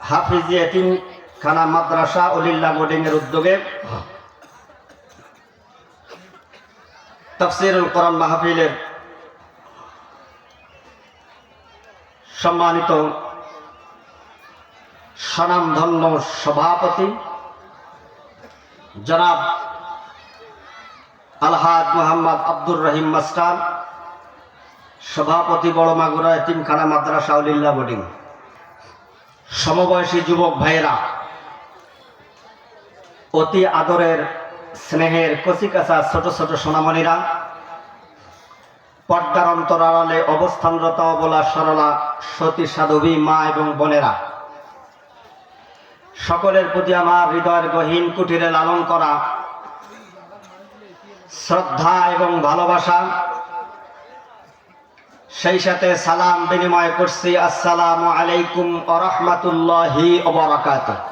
হাফিজি এতিমখানা মাদ্রাসা উলিল্লাহ বোর্ডিং এর উদ্যোগে তাফসীরুল কোরআন মাহফিলের সম্মানিত স্বনামধন্য সভাপতি জনাব আলহাজ মোহাম্মদ আব্দুর রহিম মাস্টার, সভাপতি বড় মাগুরা এতিমখানা মাদ্রাসা উলিল্লাহ বোর্ডিং, সমবয়সী যুবক ভাইয়েরা, অতি আদরের স্নেহের কচিকাঁচা ছোট ছোট সোনামণিরা, পর্দার অন্তরালে অবস্থানরত অবলা সরলা সতী সাধবী মা এবং বোনেরা, সকলের প্রতি আমার হৃদয়ের গহীন কুটিরে লালন করা শ্রদ্ধা এবং ভালোবাসা, সেই সাথে সালাম বিনিময় করছি। আসসালামু আলাইকুম ওয়া রাহমাতুল্লাহি ওয়া বারাকাতুহু।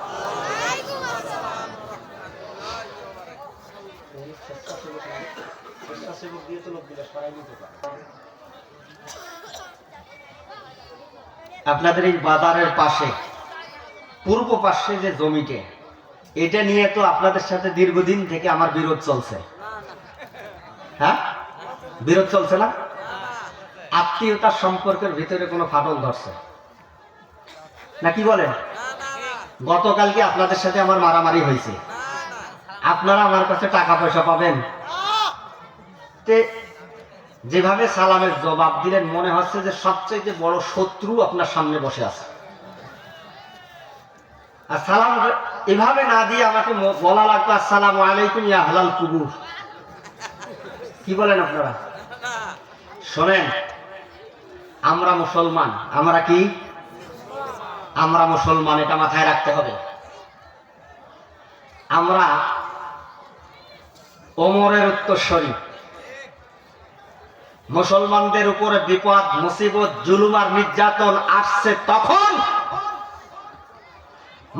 আপনাদের এই বাজারের পাশে পূর্ব পাশে যে জমিটা, এটা নিয়ে তো আপনাদের সাথে দীর্ঘদিন থেকে আমার বিরোধ চলছে। হ্যাঁ, বিরোধ চলছে না? আত্মীয়তার সম্পর্কের ভিতরে কোনো ফাটল ধরছে না, কি বলেন? গতকালকে আপনাদের সাথে আমার মারামারি হয়েছে, আপনারা আমার কাছে টাকা পয়সা পাবেন। যেভাবে সালামের জবাব দিলেন, মনে হচ্ছে যে সবচেয়ে বড় শত্রু আপনার সামনে বসে আছে। আর সালাম এভাবে না দিয়ে আমাকে বলা লাগতো আসসালামু আলাইকুম ইয়া আহলাল কুবুর। কি বলেন আপনারা? শোনেন, আমরা মুসলমান। আমরা কি? আমরা মুসলমান, এটা মাথায় রাখতে হবে। আমরা ওমরের উত্তরসূরি। মুসলমানদের উপরে বিপদ মুসিবত জুলুম আর নির্যাতন আসছে তখন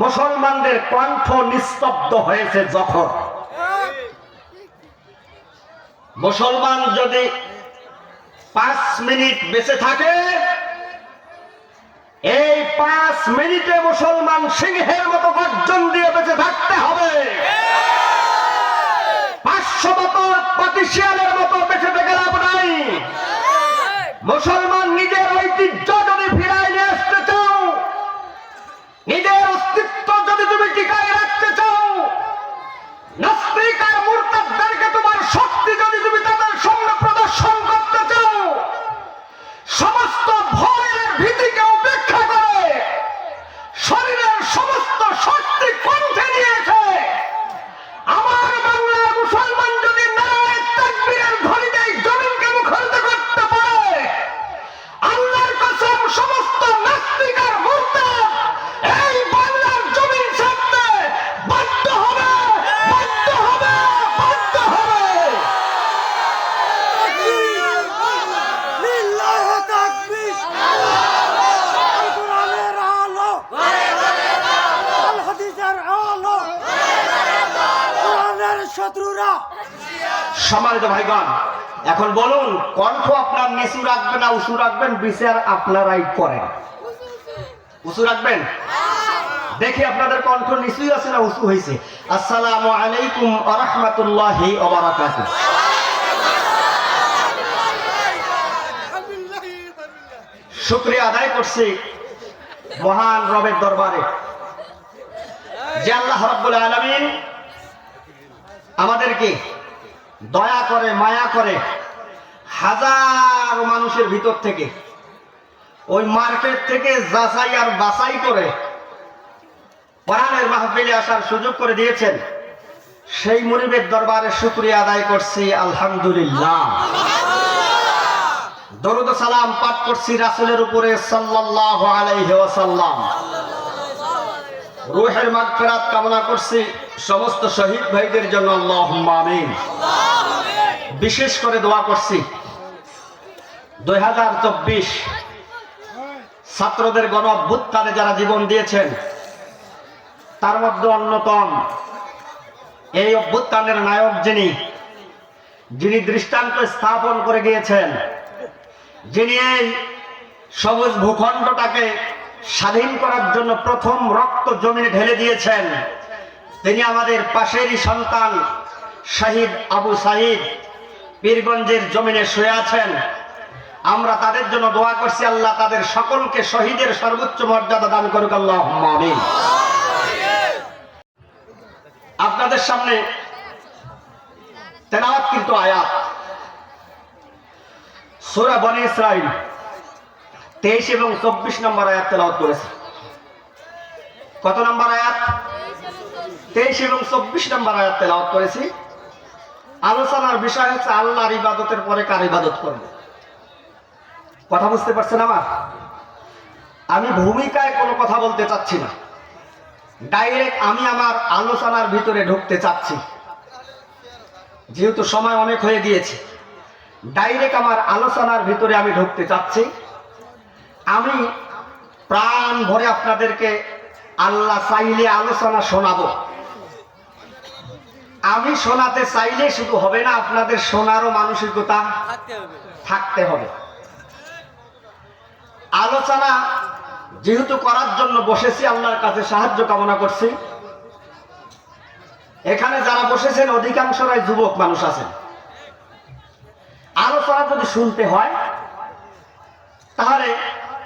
মুসলমানদের কণ্ঠ নিস্তব্ধ হয়েছে যখন। মুসলমান যদি 5 মিনিট বেঁচে থাকে, এই 5 মিনিটে মুসলমান সিংহের মতো গর্জন দিয়ে বেঁচে থাকতে হবে। 500 বছর পাতিশিয়ালের মতো বেঁচে থেকে লাভ নাই। মুসলমান নিজের ঐতিহ্য যদি ফিরাই নিয়ে আসতে চাও, নিজের অস্তিত্ব যদি তুমি টিকায় রাখতে চাও, নাস্তিক আর মুরতাদদেরকে তোমার শক্তি যদি তুমি তাদের সামনে প্রদর্শন করতে চাও, সমস্ত ভয়ের ভীতিকে উপেক্ষা করে শরীরের সমস্ত শক্তি কণ্ঠে নিয়েছে আমার বাংলার মুসলমান যদি নারায়ে তাকবীরের ধ্বনি দেয়, জমিনকে মুখরিত করতে পারে, আল্লাহর কসম সমস্ত নাস্তিক আর মুরতাদ এই বাংলার জমিন ছাড়তে বাধ্য হবে, বাধ্য হবে, বাধ্য হবে। লিল্লাহি তাকবীর, কোরআনের আলো, আল হাদিসের আলো, কোরআনের শত্রুরা। সম্মানিত ভাইগণ, এখন বলুন, কণ্ঠ আপনার নিচু রাখবেন না উঁচু রাখবেন? বিচার আপনারাই করেন। উঁচু রাখবেন? দেখি আপনাদের কণ্ঠ নিচুই আছে না উঁচু হয়েছে? আসসালামু আলাইকুম ওয়া রাহমাতুল্লাহি ওয়া বারাকাতুহু। শুকরিয়া আদায় করছি মহান রবের দরবারে যে আল্লাহ রাব্বুল আলামিন আমাদেরকে দয়া করে মায়া করে হাজার মানুষের ভিতর থেকে, ওই মার্কেট থেকে যাচাই আর বাছাই করে কোরআনের মাহফিলে আসার সুযোগ করে দিয়েছেন। সেই মুনিবের দরবারে শুকরিয়া আদায় করছি, আলহামদুলিল্লাহ। দরুদ ও সালাম পাঠ করছি রাসূলের উপরে সাল্লাল্লাহু আলাইহি ওয়াসাল্লাম। রূহের মাগফিরাত কামনা করছি সমস্ত শহীদ ভাইদের জন্য, আল্লাহুম্মা আমিন। বিশেষ করে দোয়া করছি 2024 ছাত্রদের গণ অভ্যুত্থানে যারা জীবন দিয়েছেন, তার মধ্যে অন্যতম এই অভ্যুত্থানের নায়ক যিনি দৃষ্টান্ত স্থাপন করে গিয়েছেন, যিনি এই সবুজ ভূখণ্ডটাকে স্বাধীন করার জন্য প্রথম রক্ত জমিনে ঢেলে দিয়েছেন, তিনি আমাদের পাশেরই সন্তান শহীদ আবু সাঈদ পীরগঞ্জের জমিনে শুয়ে আছেন। আমরা তাদের জন্য দোয়া করছি, আল্লাহ তাদের সকলকে শহীদের সর্বোচ্চ মর্যাদা দান করুক, আল্লাহুম্মা আমিন। আপনাদের সামনে তেলাওয়াতকৃত আয়াত সূরা বনী ইসরাঈল 23 এবং 24 নম্বর আয়াত তেলাওয়াত করেছি। কত নম্বর আয়াত? 23 এবং 24 নম্বর আয়াত তেলাওয়াত করেছি। আলোচনার বিষয় হচ্ছে আল্লাহর ইবাদতের পরে কার ইবাদত করব। কথা বুঝতে পারছেন আমার? আমি ভূমিকায় কোনো কথা বলতে চাচ্ছি না, ডাইরেক্ট আমি আমার আলোচনার ভিতরে ঢুকতে চাচ্ছি। যেহেতু সময় অনেক হয়ে গিয়েছে, ডাইরেক্ট আমার আলোচনার ভিতরে আমি ঢুকতে চাচ্ছি। আমি প্রাণ ভরে আপনাদেরকে আল্লাহ চাইলে আলোচনা শোনাবো। আমি শোনাতে চাইলে শুধু হবে না, আপনাদের শোনারও মানসিকতা থাকতে হবে। আলোচনা যেহেতু করার জন্য বসেছি, আল্লাহর কাছে সাহায্য কামনা করছি। এখানে যারা বসেছেন অধিকাংশরাই যুবক মানুষ আছেন। আলোচনা যদি শুনতে হয় তাহলে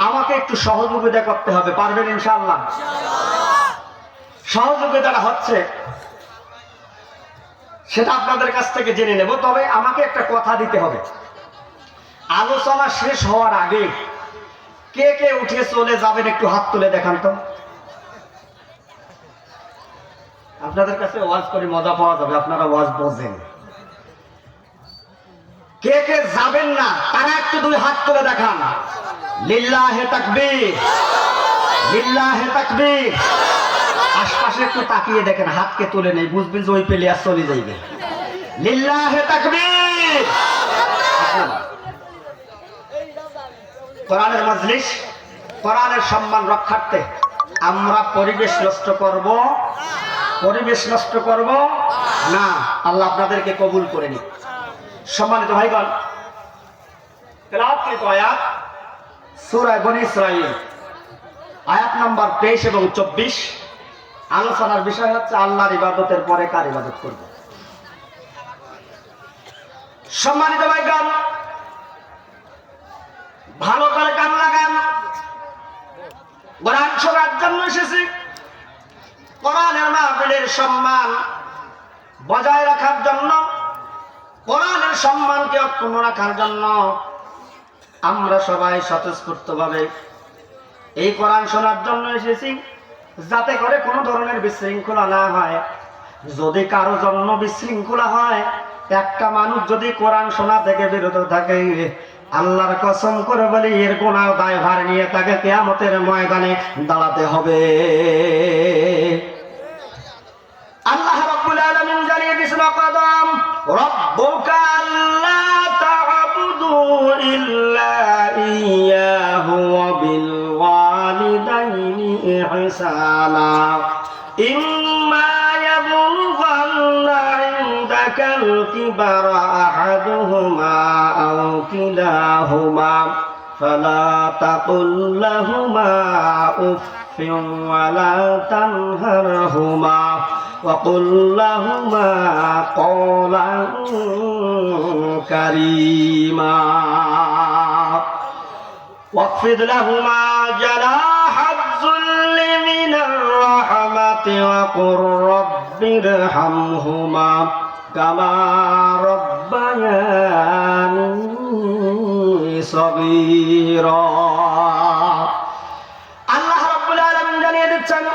আমাকে একটু সহযোগিতা করতে হবে। পারবেন ইনশাআল্লাহ? সহযোগিতাটা হচ্ছে সেটা আপনাদের কাছ থেকে জেনে নেব, তবে আমাকে একটা কথা দিতে হবে। আলোচনা শেষ হওয়ার আগে কে কে উঠে চলে যাবেন একটু হাত তুলে দেখান তো। আপনাদের কাছে ওয়াজ করে মজা পাওয়া যাবে, আপনারা ওয়াজ বোঝেন। কে কে যাবেন না তারা একটু দুই হাত তুলে দেখান। লিল্লাহে তাকবীর, লিল্লাহে তাকবীর। আশপাশে একটু তাকিয়ে দেখেন, হাতকে তুলে নেই, বুঝবেন যে ওই প্লেয়ার চলে যাইবে। লিল্লাহে তাকবীর। কোরআনের মজলিস, কোরআনের সম্মান রক্ষার্থে আমরা পরিবেশ নষ্ট করব, পরিবেশ নষ্ট করব না। আল্লাহ আপনাদেরকে কবুল করে নিন। সম্মানিত ভাইগণ, তেলাওয়াতকৃত আয়াত সূরা বনী ইসরাঈল আয়াত নম্বর 23 এবং 24। আলোচনার বিষয় হচ্ছে আল্লাহর ইবাদতের পরে কার ইবাদত করব। সম্মানিত ভাইগণ, ভালো করে কান লাগান। কোরআন শোনার জন্য এসেছি। কোরআনের মাহফিলের সম্মান বজায় রাখার জন্য, কোরআনের সম্মানকে অক্ষুণ্ণ রাখার জন্য আমরা সবাই স্বতঃস্ফূর্তভাবে এই কোরআন শোনার জন্য এসেছি, যাতে করে কোনো ধরনের বিশৃঙ্খলা না হয়। যদি কারো জন্য বিশৃঙ্খলা হয়, একটা মানুষ যদি কোরআন শোনা থেকে বিরত থাকে, আল্লাহর কসম করে বলি এর গুনাহ দায়ভার নিয়ে তাকে কিয়ামতের ময়দানে দাঁড়াতে হবে। আল্লাহ রাব্বুল আলামিন জানিয়ে দিয়েছেন, কদম রাব্বুকা আল্লা তা'বুদু ইল্লা ইয়্যাহু ওয়া বিল ওয়ালিদাইনি ইহসানা ইম্মা ইয়াবলুগান্না ইনদাকাল কিবারা আহাদুহুমা আও কিলাহুমা ফালা তাকুল লাহুমা উফফিন ওয়ালা তানহারহুমা وقل لهما قولا كريما واخفض لهما جناح الذل من الرحمة وقل رب ارحمهما كما ربياني صغيرا। আল্লাহ রাব্বুল আলামিন জানিয়ে দিচ্ছেন,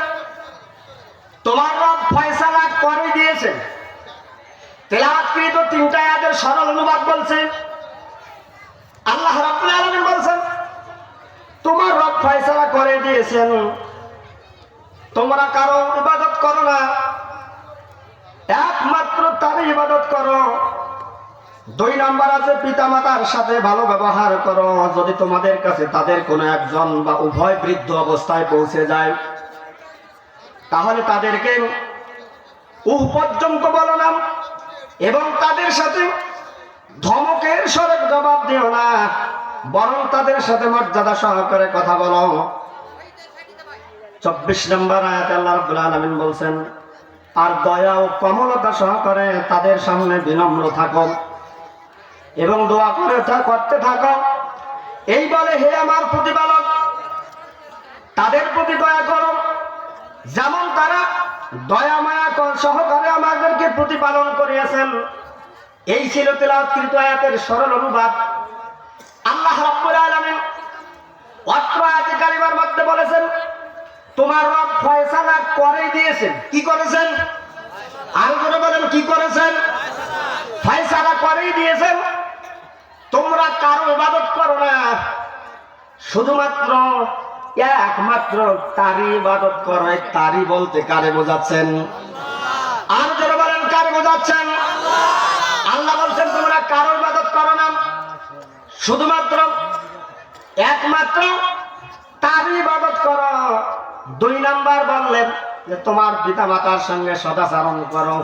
তোমার রব ফয়সালা করে দিয়েছেন। তেলাওয়াতকৃত তিনটা আয়াতের সরল অনুবাদ বলছে, আল্লাহ রাব্বুল আলামিন বলছেন তোমার রব ফয়সালা করে দিয়েছেন, তোমরা কারো ইবাদত করো না, একমাত্র তার ইবাদত করো। 2 নাম্বার আছে পিতামাতার সাথে ভালো ব্যবহার করো। যদি তোমাদের কাছে তাদের কোনো একজন বা উভয় বৃদ্ধ অবস্থায় পৌঁছে যায়, তাহলে তাদেরকে পর্যন্ত বলো না, এবং তাদের সাথে ধমকের স্বরে জবাব দিও না, বরং তাদের সাথে মর্যাদা সহকারে কথা বলো। 24 নম্বর আয়াতে আল্লাহ রাব্বুল আলামিন বলছেন, আর দয়া ও কমলতা সহকারে তাদের সামনে বিনম্র থাকো এবং দোয়া করতে থাকো। এই বলে, হে আমার প্রতিপালক, তাদের প্রতি দয়া করো যেমন তারা দয়া মায়া সহকারে আমাদেরকে প্রতিপালন করিয়াছেন। এই ছিল তেলাওয়াতকৃত আয়াতের সরল অনুবাদ। আল্লাহ রাব্বুল আলামিন অত্র আয়াতে কারিমার মধ্যে বলেছেন, তোমার রব ফয়সালা করে দিয়েছেন। কি করেছেন? আরো করে বলেন, কি করেছেন? ফয়সালা করেই দিয়েছেন। তোমরা কারো ইবাদত করো না, শুধুমাত্র একমাত্র তারই ইবাদত করো। তারই বলতে কারে বোঝাচ্ছেন? আর যারা বলেন, কারে বোঝাচ্ছেন? আল্লাহ বলছেন, তোমরা কারো ইবাদত করো না, শুধুমাত্র একমাত্র তারই ইবাদত করো। 2 নাম্বার বললেন যে তোমার পিতা মাতার সঙ্গে সদাচরণ করো।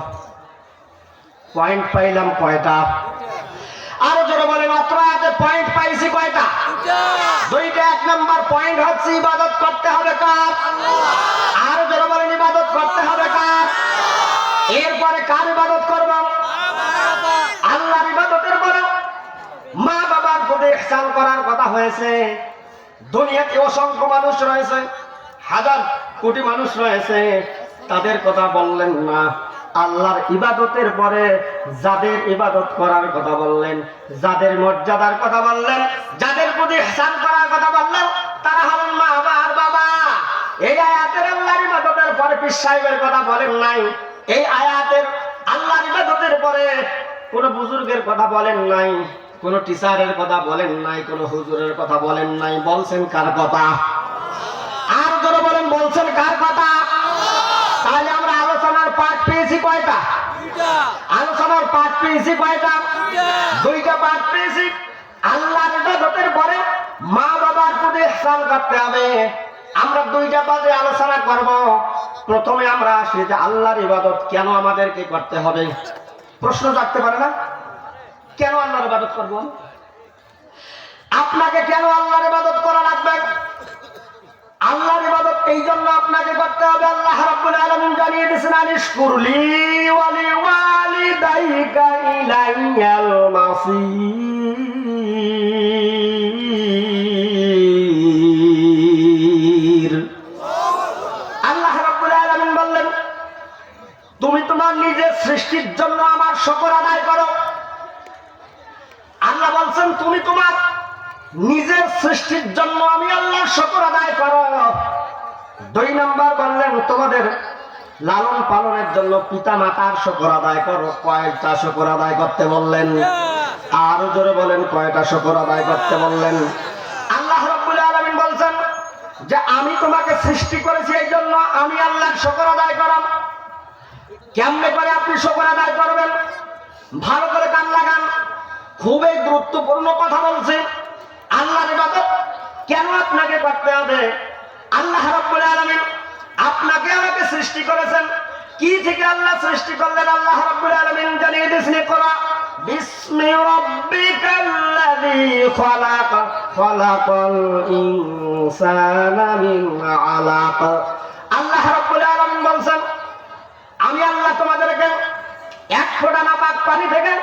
পয়েন্ট পাইলাম কয়টা? আরো জোরে বলেন, মাত্র আয়াতে পয়েন্ট পাইছি কয়টা? 2টা। 1 নাম্বার পয়েন্ট হচ্ছে ইবাদত করতে হবে কার? আরো জোরে বলেন, ইবাদত করতে হবে কার? এরপরে কার ইবাদত করব? আল্লাহর ইবাদতের পরে মা বাবার প্রতি ইহসান করার কথা হয়েছে। দুনিয়াতে অসংখ্য মানুষ রয়েছে, হাজার কোটি মানুষ রয়েছে, তাদের কথা বললেন না। আল্লাহর ইবাদতের পরে যাদের ইবাদত করার কথা বললেন, যাদের মর্যাদার কথা বললেন, যাদের প্রতি ইহসান করার কথা বললেন, তারা হলেন মা আর বাবা। এই আয়াতের আল্লাহর ইবাদতের পরে পীর সাহেবের কথা বলেন নাই। এই আয়াতের আল্লাহর ইবাদতের পরে কোন বুজুর্গের কথা বলেন নাই, কোন টিচারের কথা বলেন নাই, কোন হুজুরের কথা বলেন নাই। বলছেন কার কথা? আর যারা বলেন, বলছেন কার কথা? তাহলে আমরা আলোচনার পাঠ পেয়েছি কয়টা? আলোচনার পাঠ পেয়েছি কয়টা? 2টা পাঠ পেয়েছি। আল্লাহর ইবাদতের পরে মা বাবার প্রতি ইহসান করতে হবে। আমরা 2টা পাঠে আলোচনা করব। প্রথমে আমরা আসি যে আল্লাহর ইবাদত কেন আমাদেরকে করতে হবে। প্রশ্ন জাগতে পারে না? কেন আল্লাহর ইবাদত করব? আপনাকে কেন আল্লাহর ইবাদত করা লাগবে? আল্লাহর ইবাদত এই জন্য আপনাকে করতে হবে, আল্লাহ রাব্বুল আলামিন জানিয়ে দিয়েছেন, আনিশকুরলি ওয়া লিওয়ালিদাইকা ইলাইয়াল মাসির। আল্লাহ রাব্বুল আলামিন বললেন, তুমি তোমার নিজের সৃষ্টির জন্য আমার শুকর আদায় করো। আল্লাহ বলছেন, তুমি তোমার নিজের সৃষ্টির জন্য আমি আল্লাহর শুকর আদায় করো। 2 নাম্বার বললেন, তোমাদের লালন পালনের জন্য পিতা মাতার শুকর আদায় করো। কয়টা শুকর আদায় করতে বললেন? আরো জোরে বলেন, কয়টা শুকর আদায় করতে বললেন? আল্লাহ রাব্বুল আলামিন বলছেন যে আমি তোমাকে সৃষ্টি করেছি, এই জন্য আমি আল্লাহর শুকর আদায় করো। কেমনে করে আপনি শুকর আদায় করবেন? ভালো করে কান লাগান, খুবই গুরুত্বপূর্ণ কথা বলছি। আল্লাহর ইবাদত কেন আপনাকে করতে হবে? আল্লাহ রাব্বুল আলামিন আপনাকে আমাকে সৃষ্টি করেছেন। কি থেকে আল্লাহ সৃষ্টি করলেন? আল্লাহ রাব্বুল আলামিন জানিয়ে দিয়েছেন, ইকরা বিসমি রাব্বিকাল্লাযী খালাক খালাকাল ইনসানা মিন আলাক। আল্লাহ রাব্বুল আলামিন বলছেন, আমি আল্লাহ তোমাদেরকে 1 ফোঁটা নাপাক পানি থেকে,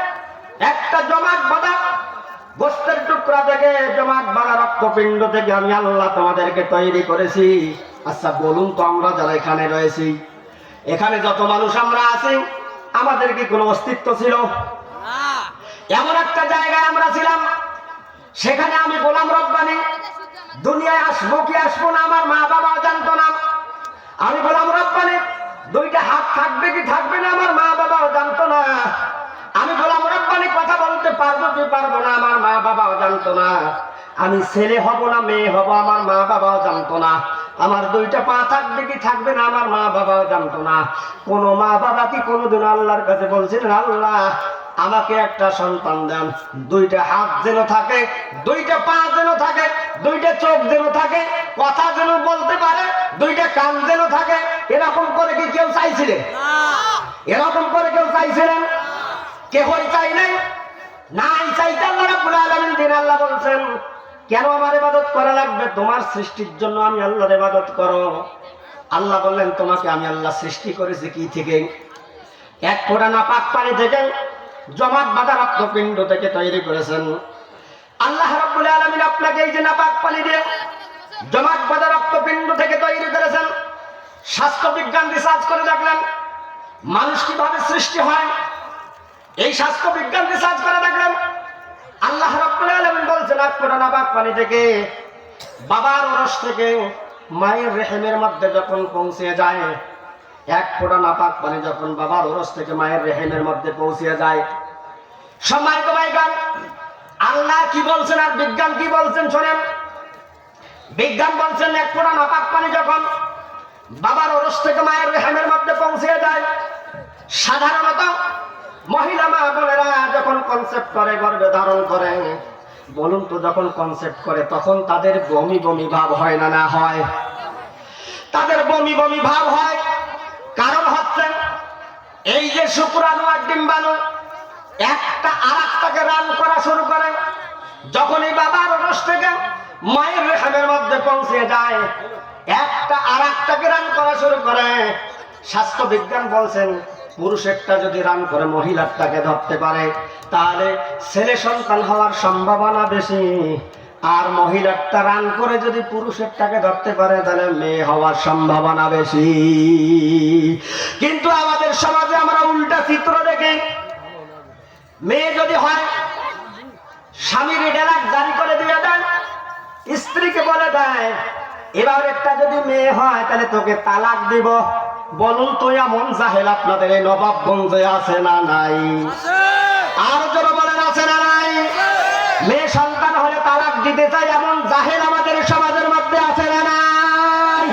একটা জমাট বাঁধা গোস্তের টুকরা থেকে, জমাট বাঁধা রক্তপিণ্ড থেকে আমি আল্লাহ তোমাদেরকে তৈরি করেছি। আচ্ছা বলুন তো, আমরা যারা এখানে রয়েছি, এখানে যত মানুষ আমরা আছি, আমাদের কি কোনো অস্তিত্ব ছিল? এমন একটা জায়গায় আমরা ছিলাম, সেখানে আমি গোলাম রব্বানী। দুনিয়ায় আসবো কি আসবো না আমার মা বাবা জানতো না। আমি গোলাম রব্বানী, 2টা হাত থাকবে কি থাকবে না আমার মা বাবাও জানতো না। আমি গোলাম রব্বানী, কথা বলতে পারবো কি পারবো না আমার মা বাবাও জানতো না। আমি ছেলে হব না মেয়ে হব আমার মা বাবাও জানতো না। আমার 2টা পা থাকবে কি থাকবে না আমার মা বাবাও জানতো না। কোন মা বাবা কি কোনোদিন আল্লাহর কাছে বলছিলেন, আল্লাহ আমাকে একটা সন্তান দেন, 2টা হাত যেন থাকে, 2টা পা যেন থাকে, 2টা চোখ যেন থাকে, কথা যেন বলতে পারে, 2টা কান যেন থাকে? এরকম করে কি কেউ চাইছিলেন? এরকম করে কেউ চাইছিলেন? কেহই চাই নাই। নাই চাইতে আল্লাহ রাব্বুল আলামিন দিন আল্লাহ বলছেন, কেন আমার ইবাদত করা লাগবে? তোমার সৃষ্টির জন্য আমি আল্লাহর ইবাদত করো। আল্লাহ বললেন তোমাকে আমি আল্লাহ সৃষ্টি করেছি কি থেকে? এক ফোঁটা নাপাক পানি থেকে, জমাট বাঁধা রক্তপিণ্ড থেকে তৈরি করেছেন। আল্লাহ রাব্বুল আলামিন আপনাকে এই যে নাপাক পানি দিয়ে জমাট বাঁধা রক্তপিণ্ড থেকে তৈরি করেছেন। স্বাস্থ্য বিজ্ঞান রিসার্চ করে দেখলেন মানুষ কিভাবে সৃষ্টি হয়। এই স্বাস্থ্য বিজ্ঞান রিসার্চ করে দেখলেন আল্লাহ রাব্বুল আলামিন বলছেন এক ফোঁটা নাপাক পানি থেকে, বাবার ওরস থেকে মায়ের রেহেমের মধ্যে যখন পৌঁছে যায়, এক ফোঁটা নাপাক পানি যখন বাবার ওরস থেকে মায়ের রেহেমের মধ্যে পৌঁছে যায়, সম্মানিত ভাইগণ, আল্লাহ কি বলছেন আর বিজ্ঞান কি বলছেন শোনেন। বিজ্ঞান বলছেন এক ফোঁটা নাপাক পানি যখন বাবার ওরস থেকে মায়ের রেহেমের মধ্যে পৌঁছে যায়, সাধারণত মহিলা মা বোনেরা যখন কনসেপ্ট করে, গর্ভে ধারণ করে, বলুন তো যখন কনসেপ্ট করে তখন তাদের বমি বমি ভাব হয় না? না হয়? তাদের বমি বমি ভাব হয়। কারণ হচ্ছে এই যে শুক্রাণু আর ডিম্বাণু একটা আরেকটাকে রান করা শুরু করে। যখন এই বাবার ওরস থেকে মায়ের রেহেমের মধ্যে পৌঁছে যায়, একটা আরেকটাকে রান করা শুরু করে। স্বাস্থ্য বিজ্ঞান বলছেন পুরুষেরটা যদি রান করে মহিলারটাকে ধরতে পারে তাহলে ছেলে সন্তান হওয়ার সম্ভাবনা বেশি, আর মহিলারটা রান করে যদি পুরুষেরটাকে ধরতে পারে তাহলে মেয়ে হওয়ার সম্ভাবনা বেশি। কিন্তু আমাদের সমাজে আমরা উল্টা চিত্র দেখি। মেয়ে যদি হয় স্বামীর ডেলাক জারি করে দিয়ে দেয়, স্ত্রীকে বলে দেয় এবার একটা যদি মেয়ে হয় তাহলে তোকে তালাক দিব। বলুন তো এমন জাহেল আপনাদের এই নবাবগঞ্জে আছে না নাই? আর যারা বলেন আছে না নাই? মেয়ে সন্তান হলে তালাক দিতে চাই এমন জাহেল আমাদের সমাজের মধ্যে আছে না নাই?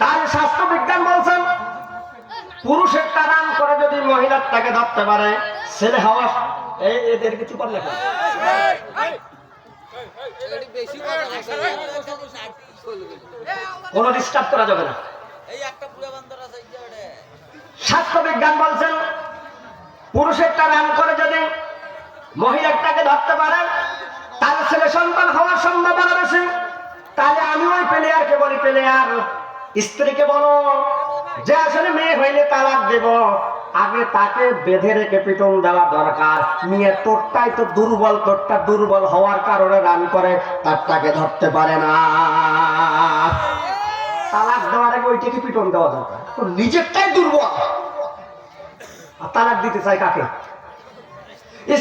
তার স্বাস্থ্য বিজ্ঞান বলছেন পুরুষেরটা রান করে যদি মহিলারটাকে ধরতে পারে ছেলে হওয়া। এদের কিছু বললে কোন ডিস্টার্ব করা যাবে না। স্বাস্থ্য বিজ্ঞান বলছেন পুরুষেরটা রান করে যদি মহিলারটাকে ধরতে পারে তাহলে ছেলে সন্তান হওয়ার সম্ভাবনা বেশি। তাহলে আমি ওই প্লেয়ারকে বলি, প্লেয়ার স্ত্রীকে বলো যে আসলে মেয়ে হইলে তালাক দেব, আগে তাকে বেঁধে রেখে পিটন দেওয়া দরকার। মেয়ে তোরটাই তো দুর্বল, তোরটা দুর্বল হওয়ার কারণে রান করে, তারটাকে ধরতে পারে না। তালাক দেওয়ার আগে ওইটাকে পিটন দেওয়া দরকার। তো নিজেরটাই দুর্বল আর তালাক দিতে চাই কাকে?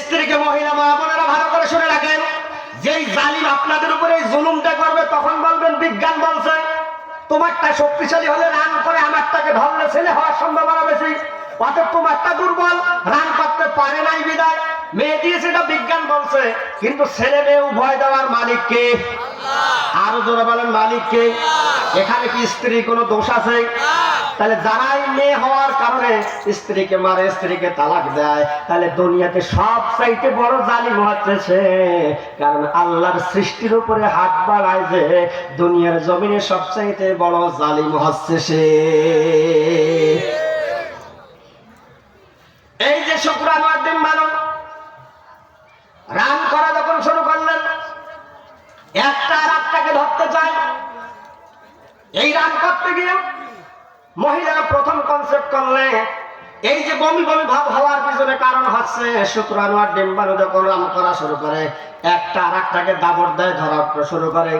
স্ত্রীকে। মহিলা মা বোনেরা ভালো করে শুনে রাখেন, যেই জালিম আপনাদের উপরে এই জুলুমটা করবে তখন বলবেন বিজ্ঞান বলছে তোমারটা শক্তিশালী হলে রান করে আমারটাকে ধরলে ছেলে হওয়ার সম্ভাবনা বেশি। অতএব তোমারটা দুর্বল, রান করতে পারে নাই বিদায় মেয়ে দিয়েছে, এটা বিজ্ঞান বলছে। কিন্তু ছেলে মেয়ে উভয় দেওয়ার মালিক কে? আরো জোরে বলেন মালিক কে? এখানে কি স্ত্রী কোনো দোষ আছে? তাহলে যারাই মেয়ে হওয়ার কারণে স্ত্রীকে মারে, স্ত্রীকে তালাক দেয়, তাহলে দুনিয়াতে সব চাইতে বড় জালিম হচ্ছে সে। কারণ আল্লাহর সৃষ্টির উপরে হাত বাড়ায় যে দুনিয়ার জমিনে সবচাইতে বড় জালিম হচ্ছে সে। এই যে শুক্রাণু আর ডিম্বাণু রান করা যখন শুরু করলেন, একটা আর একটাকে ধরতে চায়। এই রান করতে গিয়ে মহিলারা প্রথম কনসেপ্ট করলে এই যে বমি বমি ভাব হওয়ার পিছনে কারণ হচ্ছে শুক্রাণু আর ডিম্বাণু যখন রান করা শুরু করে একটা আর একটাকে দাবড় দেয়, ধরা শুরু করে।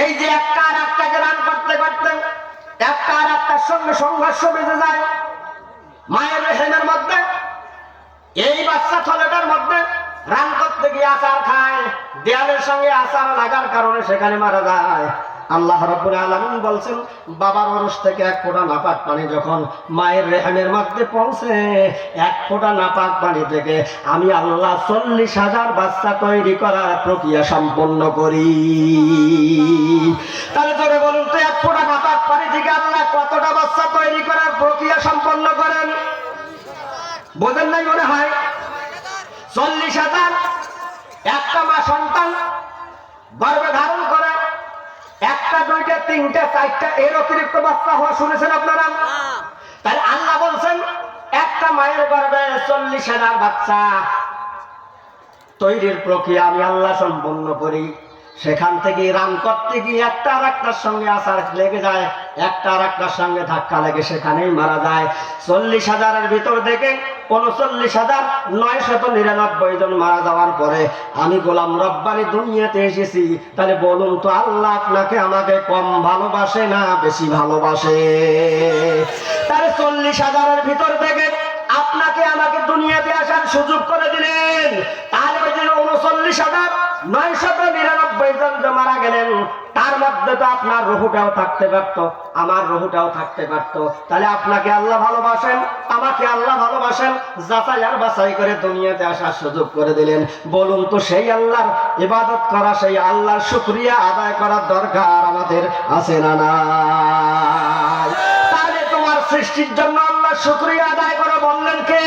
এই যে একটা আর একটাকে রান করতে করতে একটা আর একটার সঙ্গে সংঘর্ষ বেঁধে যায় মায়ের রেহেমের মধ্যে। এই বাচ্চা ছেলেটার মধ্যে রান করতে গিয়ে আচার খায়, দেয়ালের সঙ্গে আচার লাগার কারণে সেখানে মারা যায়। আল্লাহ রাব্বুল আলামিন বলছেন বাবার ওরস থেকে এক ফোঁটা নাপাক পানি যখন মায়ের রেহেমের মধ্যে পৌঁছে, এক ফোঁটা নাপাক পানি থেকে আমি আল্লাহ 40,000 বাচ্চা তৈরি করার প্রক্রিয়া সম্পন্ন করি। তাহলে জোরে বলুন তো এক ফোঁটা নাপাক পানি থেকে আল্লাহ কতটা বাচ্চা তৈরি করার প্রক্রিয়া সম্পন্ন করেন? বোঝেন নাই মনে হয়? 40,000 একটা মা সন্তান গর্ভে ধারণ করে, একটা দুইটা তিনটা চারটা এর অতিরিক্ত বাচ্চা হওয়া শুনেছেন আপনারা? তাহলে আল্লাহ বলছেন একটা মায়ের গর্ভে 40,000 বাচ্চা তৈরির প্রক্রিয়া আমি আল্লাহ সম্পন্ন করি। সেখান থেকে রান করতে গিয়ে একটা আর একটার সঙ্গে আছাড় লেগে যায়, একটা আর একটার সঙ্গে ধাক্কা লেগে সেখানেই মারা যায়। 40,000-এর ভিতর থেকে 39,999 জন মারা যাওয়ার পরে আমি গোলাম রব্বানি দুনিয়াতে এসেছি। তাহলে বলুন তো, আল্লাহ আপনাকে আমাকে কম ভালোবাসে না বেশি ভালোবাসে? তাহলে 40,000-এর ভিতর থেকে আপনাকে আমাকে দুনিয়াতে আসার সুযোগ করে দিলেন। তাহলে ওই যে 39,999 জন যে মারা গেলেন, তার মধ্যে তো আপনার রুহটাও থাকতে পারতো, আমার রুহটাও থাকতে পারতো। তাহলে আপনাকে আল্লাহ ভালোবাসেন, আমাকে আল্লাহ ভালোবাসেন, যাচাই আর বাছাই করে দুনিয়াতে আসার সুযোগ করে দিলেন। বলুন তো, সেই আল্লাহর ইবাদত করা, সেই আল্লাহর শুকরিয়া আদায় করার দরকার আমাদের আছে না নাই? তাহলে তোমার সৃষ্টির জন্য আল্লাহ শুকরিয়া আদায় করে বললেন কে?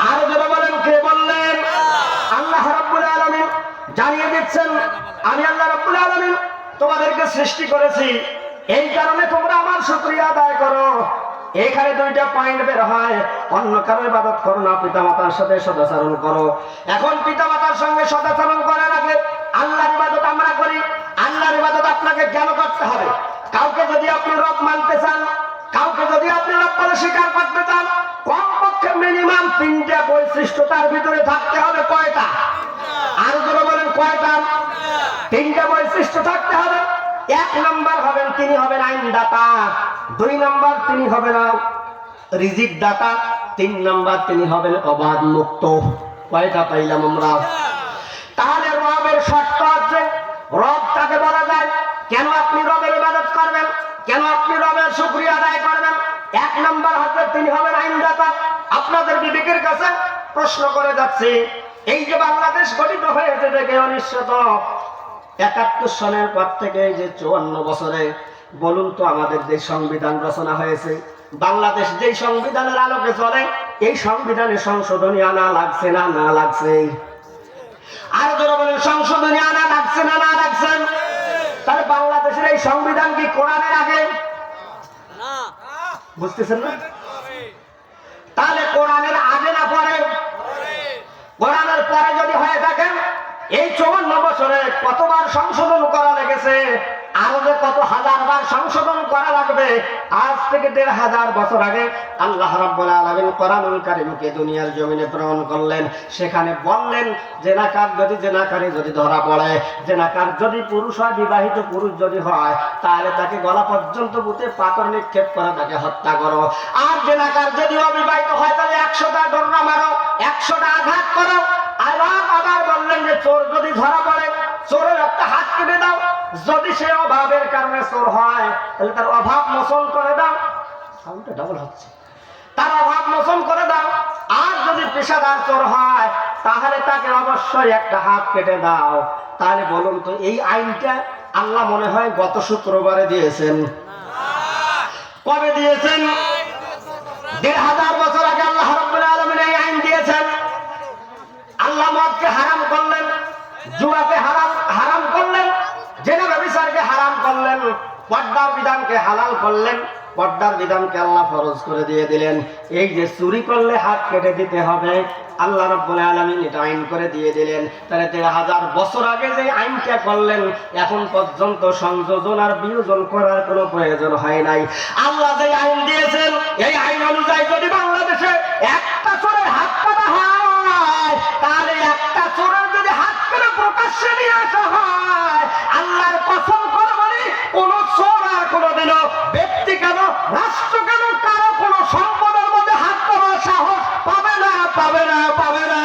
আরো যারা বলেন, কে বললেন? আল্লাহ রাব্বুল আলামিন জানিয়ে দিচ্ছেন, আমি আল্লাহ রাব্বুল আলামিন তোমাদেরকে সৃষ্টি করেছি, এই কারণে তোমরা আমার শুকরিয়া আদায় করো। এখানে দুইটা পয়েন্ট বের হয়, অন্য কারো ইবাদত করো না, পিতামাতার সাথে সদাচরণ করো। এখন পিতামাতার সঙ্গে সদাচরণ করার আগে আল্লাহর ইবাদত আমরা করি। আল্লাহর ইবাদত আপনাকে কেন করতে হবে? কাউকে যদি আপনি রব মানতে চান, কাউকে যদি আপনি রব বলে স্বীকার করতে চান, কমপক্ষে মিনিমাম 3টা বৈশিষ্ট্য তার ভিতরে থাকতে হবে। কয়টা? আরো যারা বলেন কয়টা? 3টা বৈশিষ্ট্য থাকতে হবে। 1 নাম্বার হবেন, তিনি হবেন আইনদাতা। 2 নাম্বার, তিনি হবেন রিজিক দাতা। 3 নাম্বার, তিনি হবেন অবাধ মুক্ত। কয়টা পাইলাম আমরা? তাহলে রবের শর্ত আছে। রব তাকে বলা যায়। কেন আপনি রবের ইবাদত করবেন? কেন আপনি রবের শুকরিয়া আদায় করবেন? 1 নাম্বার হচ্ছে তিনি হবেন আইনদাতা। আপনাদের বিবেকের কাছে প্রশ্ন করে যাচ্ছি, এই যে বাংলাদেশ গঠিত হয়েছে থেকে 1971 সনের পর থেকে এই যে 54 বছরে, বলুন তো আমাদের যে সংবিধান রচনা হয়েছে, বাংলাদেশ যেই সংবিধানের আলোকে চলে, এই সংবিধানে সংশোধনী আনা লাগছে না না লাগছে? আর যারা বলেন সংশোধনী আনা লাগছে না না লাগছে? তাহলে বাংলাদেশের এই সংবিধান কি কোরআনের আগে? বুঝতেছেন না? তাহলে কোরআনের আগে না পরে? কোরআনের পরে যদি হয়ে থাকে, এই 54 বছরে কতবার সংশোধন করা লেগেছে, আরো যে কত হাজারবার সংশোধন করা লাগবে। আজ থেকে 1500 বছর আগে আল্লাহ রাব্বুল আলামিন কোরআনুল কারীমকে দুনিয়ার জমিনে প্রেরণ করলেন। সেখানে বললেন, জেনাকার যদি জেনাকারী যদি ধরা পড়ে, জেনাকার যদি পুরুষ হয়, বিবাহিত পুরুষ যদি হয়, তাহলে তাকে গলা পর্যন্ত বুতে পাথর নিক্ষেপ করে তাকে হত্যা করো। আর জেনাকার যদি অবিবাহিত হয়, তাহলে 100টা দণ্ডা মারো, 100টা আঘাত করো। আবার বললেন যে চোর যদি ধরা পড়ে, চোরের একটা হাত কেটে দাও। যদি সে অভাবের কারণে চোর হয়, তাহলে তার অভাব মোচন করে দাও। সাউন্ডটা ডাবল হচ্ছে। তার অভাব মোচন করে দাও। আর যদি পেশাদার চোর হয়, তাহলে তাকে অবশ্যই একটা হাত কেটে দাও। তাহলে বলুন তো, এই আইনটা আল্লাহ মনে হয় গত শুক্রবারে দিয়েছেন। কবে দিয়েছেন? 1500 বছর আগে আল্লাহ রাব্বুল আলামিন এই আইন দিয়েছেন। আল্লাহ মদকে হারাম করলেন, জুয়াকে হারাম করলেন, জেনা ব্যভিচারকে হারাম করলেন, পর্দার বিধানকে হালাল করলেন, পর্দার বিধানকে আল্লাহ ফরজ করে দিয়ে দিলেন। এই যে চুরি করলে হাত কেটে দিতে হবে, আল্লাহ রাব্বুল আলামিন এটা আইন করে দিয়ে দিলেন। তাহলে 1500 বছর আগে যে আইনটা করলেন, এখন পর্যন্ত সংযোজন আর বিয়োজন করার কোনো প্রয়োজন হয় নাই। আল্লাহ যে আইন দিয়েছেন, এই আইন অনুযায়ী যদি বাংলাদেশে একটা চোরের হাত কাটা হয়, তাহলে একটা চোরের যদি হাত কেটে প্রকাশ্যে নিয়ে আসা হয়, আল্লাহর কসম করে বলি, কোন চোর আর কোনদিনও ব্যক্তি কেন, রাষ্ট্র কেন, কারো কোনো সম্পদের মধ্যে হাত দেওয়ার সাহস পাবে না, পাবে না, পাবে না।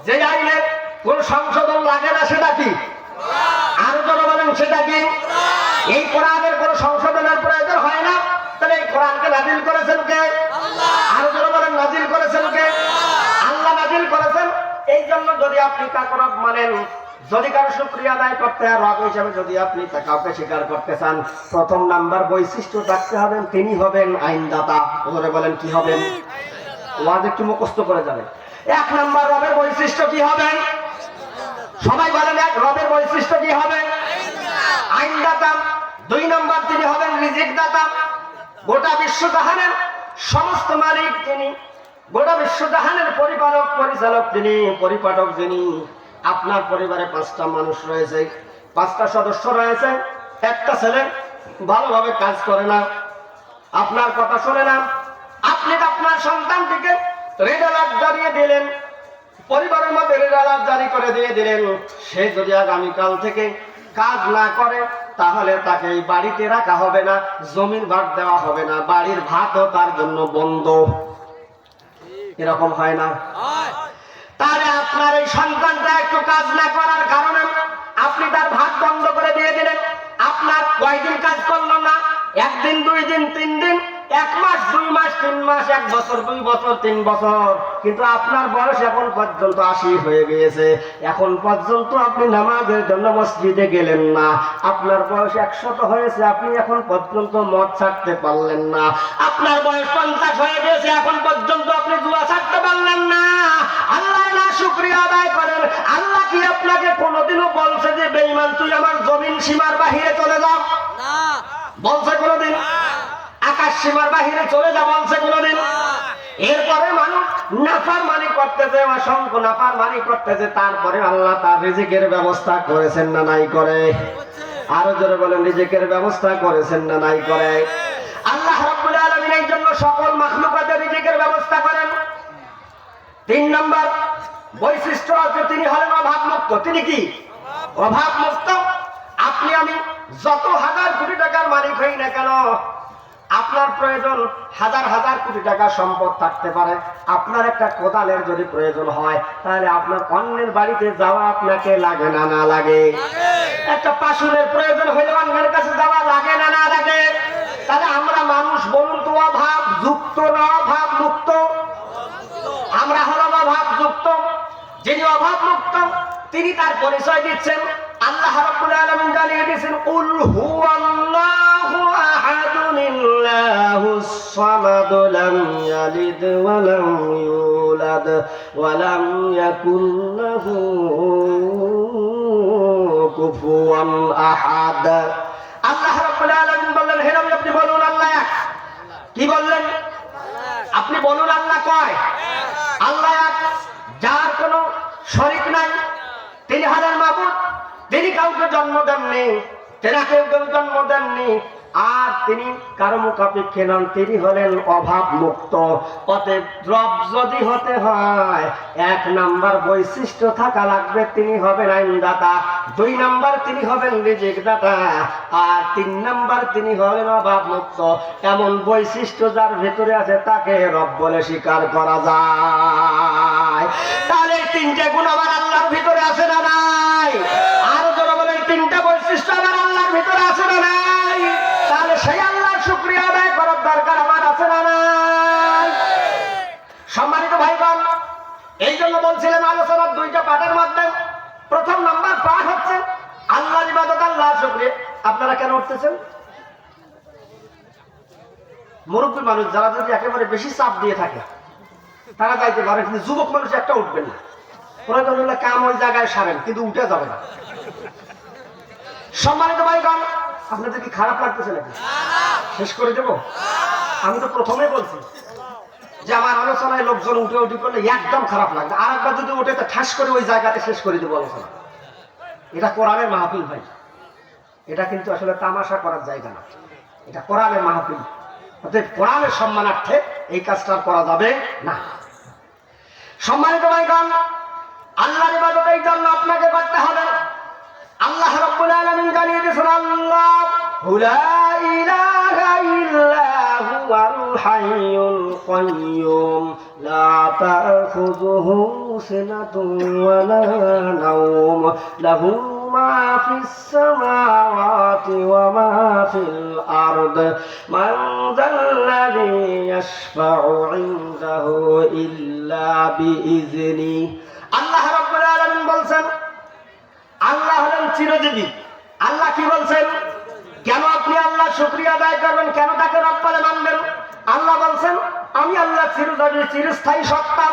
যে আইনের কোন সংশোধন লাগে না, সেটা কি? আরো যারা বলেন সেটা কি? এই কোরআনের কোন সংশোধনের প্রয়োজন হয় না। তাহলে এই কোরআনকে নাজিল করেছেন কে? আরো যারা বলেন নাজিল করেছেন কে? আল্লাহ নাজিল করেছেন। এই জন্য যদি আপনি তাকে রব মানেন, যদি কারো শুকরিয়া আদায় করতে আর রব হিসাবে যদি আপনি কাউকে স্বীকার করতে চান, 1 নাম্বার বৈশিষ্ট্য থাকতে হবেন, তিনি হবেন আইনদাতা। ওরে বলেন কি হবেন? ওয়াজ একটু মুখস্থ করে যাবে। 1 নাম্বার রবের বৈশিষ্ট্য কি হবে? সবাই বলেন, রবের বৈশিষ্ট্য কি হবে? আইনদাতা। 2 নাম্বার, তিনি হবেন রিজিক দাতা। গোটা বিশ্ব জাহানের সমস্ত মালিক তিনি। গোটা বিশ্বজাহানের পরিপালক পরিচালক যিনি, পরিপাটক যিনি, আপনার পরিবারে 5টা মানুষ রয়েছে, 5টা সদস্য রয়েছে। একটা ছেলে ভালোভাবে কাজ করে না, আপনার কথা শোনে না। আপনি আপনার সন্তানটিকে রেড অ্যালার্ট জানিয়ে দিলেন, পরিবারের মধ্যে রেড অ্যালার্ট জারি করে দিয়ে দিলেন, সে যদি আগামীকাল থেকে কাজ না করে তাহলে তাকে এই বাড়িতে রাখা হবে না, জমির ভাগ দেওয়া হবে না, বাড়ির ভাতও তার জন্য বন্ধ। এরকম হয় না? তাহলে আপনার এই সন্তানটা একটু কাজ না করার কারণে আপনি তার ভাত বন্ধ করে দিয়ে দিলেন। আপনার কয়দিন কাজ করলো না? 1 দিন, 2 দিন, 3 দিন, 1 মাস, 2 মাস, 3 মাস, 1 বছর, 2 বছর, 3 বছর, কিন্তু আপনার বয়স এখন পর্যন্ত 80 হয়ে গিয়েছে, এখন পর্যন্ত আপনি নামাজের জন্য মসজিদে গেলেন না। আপনার বয়স 100 হয়েছে, আপনি এখন পর্যন্ত মদ ছাড়তে পারলেন না। আপনার বয়স 50 হয়ে গেছে, এখন পর্যন্ত আপনি জুয়া ছাড়তে পারলেন না। আল্লাহ না শুকরিয়া আদায় করেন। আল্লাহ কি আপনাকে কোনোদিনও বলছে যে বেঈমান তুই আমার জমিন সীমার বাহিরে চলে যা? বলছে কোনোদিন? আকাশ সীমার বাহিরে চলে যা বলছে কোনোদিন? এরপরে মানুষ নাফরমানি করতেছে, অসংখ্য নাফরমানি করতেছে, তারপরে আল্লাহ তার রিজিকের ব্যবস্থা করেছেন না নাই করে? আরো জোরে বলেন, রিজিকের ব্যবস্থা করেছেন না নাই করে? আল্লাহ রাব্বুল আলামিন এই জন্য সকল মাখলুকাতের রিজিকের ব্যবস্থা করেন। 3 নম্বর বৈশিষ্ট্য আছে, তিনি হলেন অভাব মুক্ত। তিনি কি? অভাব মুক্ত। আপনি আমি যত হাজার কোটি টাকার মালিক হই না কেন, আপনার প্রয়োজন হাজার হাজার কোটি টাকা সম্পদ থাকতে পারে, আপনার একটা কোদালের যদি প্রয়োজন হয় তাহলে আপনার অন্যের বাড়িতে যাওয়া আপনাকে লাগে না? না লাগে? একটা পাশুরের প্রয়োজন হলে অন্যের কাছে যাওয়া লাগে না? না লাগে? তাহলে আমরা মানুষ বলুন তো অভাব যুক্ত না অভাব মুক্ত? আমরা হলাম অভাব যুক্ত। যিনি অভাব মুক্ত তিনি তার পরিচয় দিচ্ছেন। আল্লাহ রাব্বুল আলামিন জানিয়ে দিয়েছেন, কুল হুয়াল্লাহু আহাদুল্লাহুস সামাদ লাম ইয়ালিদ ওয়া লাম ইউলাদ ওয়া লাম ইয়াকুল লাহু কুফুয়ান আহাদ। আল্লাহ রাব্বুল আলামিন বললেন, হে নবী আপনি বলুন আল্লাহ এক। কি বললেন? আপনি বলুন আল্লাহ কয়? আল্লাহ এক, যার কোনো শরীক নাই। তিনি হলেন মাবুদ, তিনি কাউকে জন্ম দেননি, তেনাকেও কেউ জন্ম দেননি, আর তিনি কারো মুখাপেক্ষী নন, তিনি হলেন অভাব মুক্ত। অতএব রব যদি হতে হয় 1 নাম্বার বৈশিষ্ট্য থাকা লাগবে, তিনি হবেন আইনদাতা, 2 নাম্বার তিনি হবেন রিজিক দাতা, আর 3 নাম্বার তিনি হলেন অভাব মুক্ত। এমন বৈশিষ্ট্য যার ভেতরে আছে তাকে রব বলে স্বীকার করা যায়। তাহলে 3টে গুণ আমার আল্লাহর ভিতরে আছে না নাই? আরো জোরে বলেন, 3টা বৈশিষ্ট্য আমার আল্লাহর ভিতরে আছে না নাই? তাহলে সেই আল্লাহর শুকরিয়া আদায় করার দরকার আমার আছে না নাই? সম্মানিত ভাইগণ, এই জন্য বলছিলাম আলোচনার 2টা পাঠের মধ্যে প্রথম নাম্বার পাঠ হচ্ছে আল্লাহর ইবাদত, আল্লাহর শুকরিয়া। আপনারা কেন উঠতেছেন? মুরব্বী মানুষ যারা যদি একেবারে বেশি চাপ দিয়ে থাকে তারা যাইতে পারে, কিন্তু যুবক মানুষ একটা উঠবেন না। প্রয়োজন হলে কাম ওই জায়গায় সারেন, কিন্তু উঠে যাবে না। সম্মানিত ভাইগণ, আপনাদের কি খারাপ লাগতেছে নাকি? শেষ করে দেব? আমি তো প্রথমেই বলছি যে আমার আলোচনায় লোকজন উঠে উঠে করলে একদম খারাপ লাগবে, আর একবার যদি ওঠে তো ঠাস করে ওই জায়গাতে শেষ করে দেবো আলোচনা। এটা কোরআনের মাহফিল ভাই, এটা কিন্তু আসলে তামাশা করার জায়গা না, এটা কোরআনের মাহফিল। অতএব কোরআনের সম্মানার্থে এই কাজটা করা যাবে না। সম্মানিত ভাইগণ, আল্লাহর ইবাদত এই জন্য আপনাকে করতে হবে। আল্লাহ রাব্বুল আলামিন জানিয়ে দিয়েছেন, আল্লাহু লা ইলাহা ইল্লা হুয়াল হাইয়ুল কাইয়্যুম লা তাখুযুহু সিনাতুন ওয়া লা নাওম লাহু মা ফিস সামাওয়াতি ওয়া মা ফিল আরদ মান যাল্লাযী ইয়াশফা'ু ইনদাহু ইল্লা বিইযনি। আল্লাহ রাব্বুল আলামিন বলছেন, আল্লাহ হলেন চিরজীবী। আল্লাহ কি বলছেন? কেন আপনি আল্লাহ শুকরিয়া আদায় করবেন? কেন তাকে রব বলে মানবেন? আল্লাহ বলছেন, আমি আল্লাহ চিরজীবী, চিরস্থায়ী সত্তা।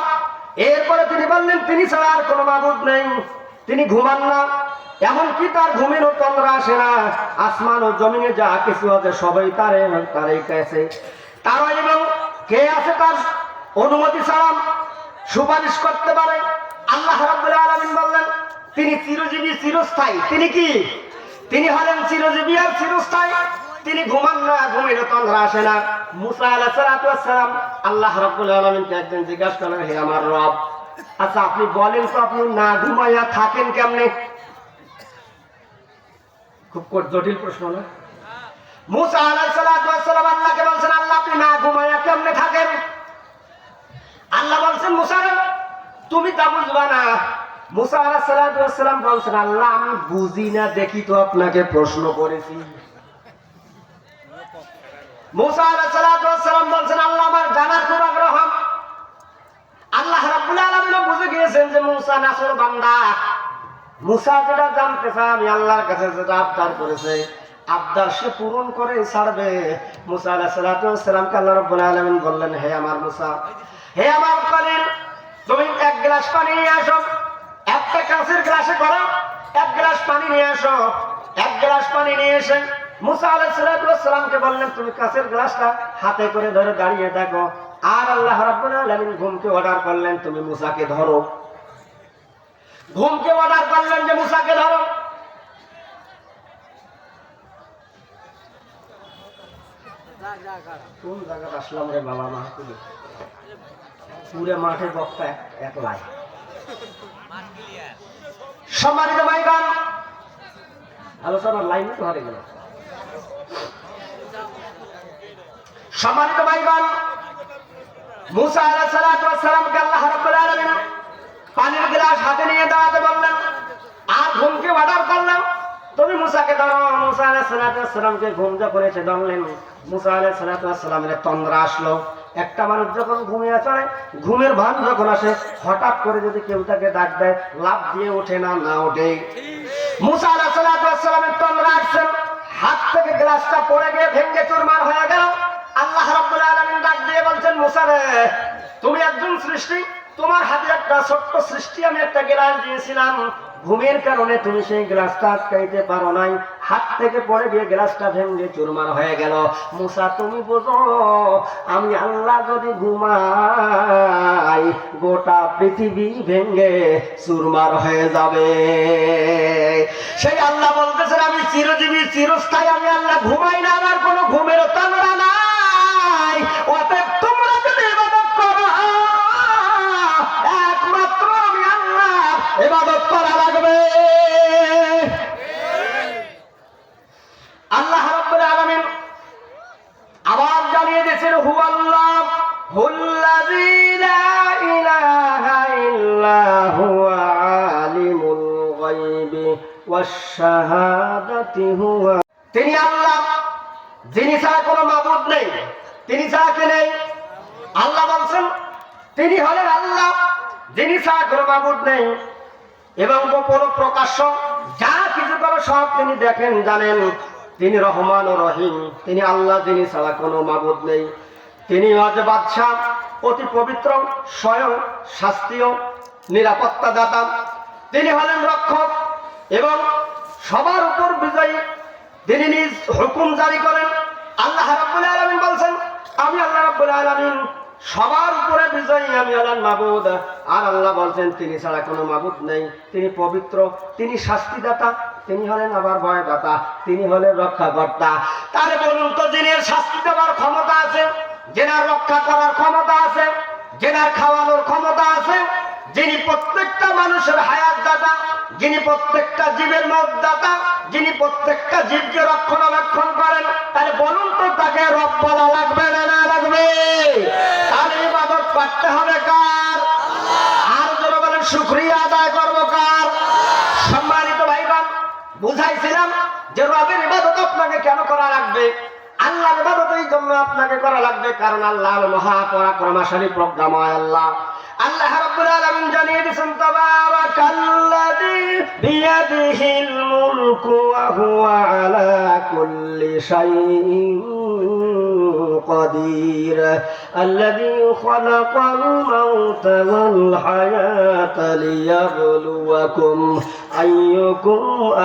এরপরে তিনি বললেন, তিনি ছাড়া আর কোনো মাবুদ নেই। তিনি ঘুমান না, এমনকি তার ঘুমেরও তন্দ্রা আসে না। আসমান ও জমিনে যা কিছু আছে সবাই তারই কাছে। তারা এবং কে আছে তার অনুমতি ছাড়া সুপারিশ করতে পারে। আল্লাহ রাব্বুল আলামিন বললেন তিনি চিরজীবী চিরস্থায়ী। তিনি কি? তিনি হলেন চিরজীবী আর চিরস্থায়ী। তিনি ঘুমান না, ঘুমের তন্দ্রা আসে না। মুসা আলাইহিস সালাতু ওয়াস সালাম আল্লাহ রাব্বুল আলামিনকে একদিন জিজ্ঞাসা করলেন, হে আমার রব, আচ্ছা আপনি বলেন তো আপনি না ঘুমাইয়া থাকেন কেমনে? খুব জটিল প্রশ্ন না? মুসা আলাইহিস সালাতু ওয়াস সালাম আল্লাহকে বলছেন, আল্লাহ আপনি না ঘুমাইয়া কেমনে থাকেন? আল্লাহ বলছেন, মুসা তুমি তা বুঝবা না। মুসা আলাইহিস সালাতু ওয়াস সালাম বলছেন, আল্লাহ আমি বুঝি না দেখি তো আপনাকে প্রশ্ন করেছি। মুসা আলাইহিস সালাতু ওয়াস সালাম বলছেন, আল্লাহ আমার জানার খুব আগ্রহ। আল্লাহ রাব্বুল আলামিন বুঝে গিয়েছেন যে মুসা নাছর বান্দা। মুসা যেটা জানতে চায়, আমি আল্লাহর কাছে যেটা আবদার করেছে, আবদার সে পূরণ করে ছাড়বে। মুসা আলাইহিস সালাতু ওয়াস সালামকে আল্লাহ রাব্বুল আলামিন বললেন, হে আমার মুসা, হে আমার খলিল, তুমি এক গ্লাস পানি নিয়ে আসো। একটা কাঁচের গ্লাসে করো, এক গ্লাস পানি নিয়ে আসো। এক গ্লাস পানি নিয়ে এসে মুসা আলাইহিস সালাতু ওয়াস সালামকে বললেন, তুমি কাঁচের গ্লাসটা হাতে করে ধরে দাঁড়িয়ে থাকো। আর আল্লাহ রাব্বুল আলামিন ঘুমকে অর্ডার করলেন, তুমি মুসাকে ধরো। ঘুমকে অর্ডার করলেন যে মুসাকে ধরো। কোন জায়গায় আসলাম রে বাবা? মাহফিলে পুরো মাঠে বক্তা একলাই। সম্মানিত ভাইগণ, আলোচনার লাইন তো হারিয়ে গেল। সম্মানিত ভাইগণ, মুসা আলাইহিস সালাতু ওয়াস সালামকে আল্লাহ রাব্বুল আলামিন পানির গ্লাস হাতে নিয়ে দাঁড়াতে বললেন আর ঘুমকে অর্ডার করলেন, তুমি মুসাকে ধরো। মুসা আলাইহিস সালাতু ওয়াস সালামকে ঘুম যখন এসে ধরলেন, মুসা আলাইহিস সালাতু ওয়াস সালামের তন্দ্রা আসলো। একটা মানুষ যখন ঘুমিয়ে চলে, ঘুমের ভান যখন আসে, হঠাৎ করে যদি কেউ তাকে ডাক দেয়, লাফ দিয়ে ওঠে না, না ওঠে। মুসা আলাইহিস সালাতু ওয়াস সালামের তন্দ্রা আসছে, হাত থেকে গ্লাসটা পড়ে গিয়ে ভেঙে চুরমার হয়ে গেল। আল্লাহ রাব্বুল আলামিন ডাক দিয়ে বলছেন, মুসা রে, তুমি একজন সৃষ্টি, তোমার হাতে একটা ছোট্ট সৃষ্টি আমি একটা গ্লাস দিয়েছিলাম, ঘুমের কারণে তুমি সেই গ্লাসটা আটকাইতে পারো নাই, হাত থেকে পড়ে গিয়ে গ্লাসটা ভেঙে চুরমার হয়ে গেল। মুসা তুমি বোঝো, আমি আল্লাহ যদি ঘুমাই, গোটা পৃথিবী ভেঙে চুরমার হয়ে যাবে। সেই আল্লাহ বলতেছেন, আমি চিরজীবী চিরস্থায়ী, আমি আল্লাহ ঘুমাই না, আমার কোনো ঘুমের তন্দ্রা নাই। অতএব তোমরা যদি ইবাদত করো, একমাত্র আমি আল্লাহ ইবাদত করা লাগবে। আল্লাহ রাব্বুল আলামিন আবার জানিয়ে দিয়েছেন, হুয়াল্লাহ হুল্লাযী লা ইলাহা ইল্লা হুয়া আলিমুল গায়বি ওয়াশ শাহাদাতি হুয়া। তিনি আল্লাহ, যিনি ছাড়া কোনো মাবুদ নেই। তিনি ছাড়া কে নেই? আল্লাহ বলছেন তিনি হলেন আল্লাহ, যিনি ছাড়া কোনো মাবুদ নেই। এবং গোপন প্রকাশ্য যা কিছু করে সব তিনি দেখেন, জানেন। তিনি রহমান ও রহিম, তিনি আল্লাহ, যিনি ছাড়া কোনো মাবুদ নেই। তিনি হজ বাদশাহ, অতি পবিত্র, স্বয়ং শাস্ত্রীয় নিরাপত্তা দাতা। তিনি হলেন রক্ষক এবং সবার উপর বিজয়ী। তিনি নিজ হুকুম জারি করেন। আল্লাহ রাব্বুল আলামিন বলছেন, আমি আল্লাহ রাব্বুল আলামিন সবার উপরে বিজয়ী, আমি হলেন মাবুদ। আর আল্লাহ বলছেন তিনি ছাড়া কোনো মাবুদ নেই। তিনি পবিত্র, তিনি শাস্তিদাতা, তিনি হলেন আবার ভয়দাতা, তিনি হলেন রক্ষাকর্তা। তাহলে বলুন তো, যিনি শাস্তি দেওয়ার ক্ষমতা আছে, যেনার রক্ষা করার ক্ষমতা আছে, যেনার খাওয়ানোর ক্ষমতা আছে, যিনি প্রত্যেকটা মানুষের হায়াত দাতা, যিনি প্রত্যেকটা জীবের মত দাতা, যিনি প্রত্যেকটা জীবকে রক্ষণাবেক্ষণ করেন, তাহলে বলুন তো তাকে রব বলা লাগবে না না লাগবে? তাহলে ইবাদত করতে হবে কার? আর যারা বলেন শুকরিয়া আদায় করবো কার? সম্মানিত ভাইগণ, বুঝাইছিলাম যে রবের ইবাদত আপনাকে কেন করা লাগবে। আল্লাহর ইবাদত এই জন্য আপনাকে করা লাগবে কারণ আল্লাহ মহাপরাক্রমশালী, প্রজ্ঞাময় আল্লাহ। আল্লাহ রাব্বুল আলামিন জানিয়ে দিয়েছেন, তাবারাকাল্লাযী বিয়াদিহিল মুলকু ওয়া হুয়া আলা কুল্লি শাইইন قدير الذي خلق الموت والحياة ليبلوكم أيكم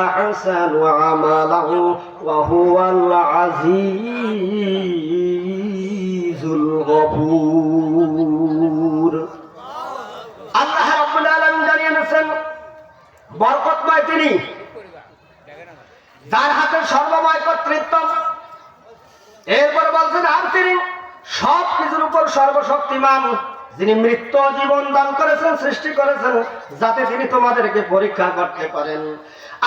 أحسن عملا وهو العزيز الغفور বরকতময় তিনি, যার হাতে সর্বময় কর্তৃত্ব। এরপরে বলছেন আর তিনি সব কিছুর উপর সর্বশক্তিমান, যিনি মৃত্যু জীবন দান করেছেন, সৃষ্টি করেছেন, যাতে তিনি তোমাদেরকে পরীক্ষা করতে পারেন।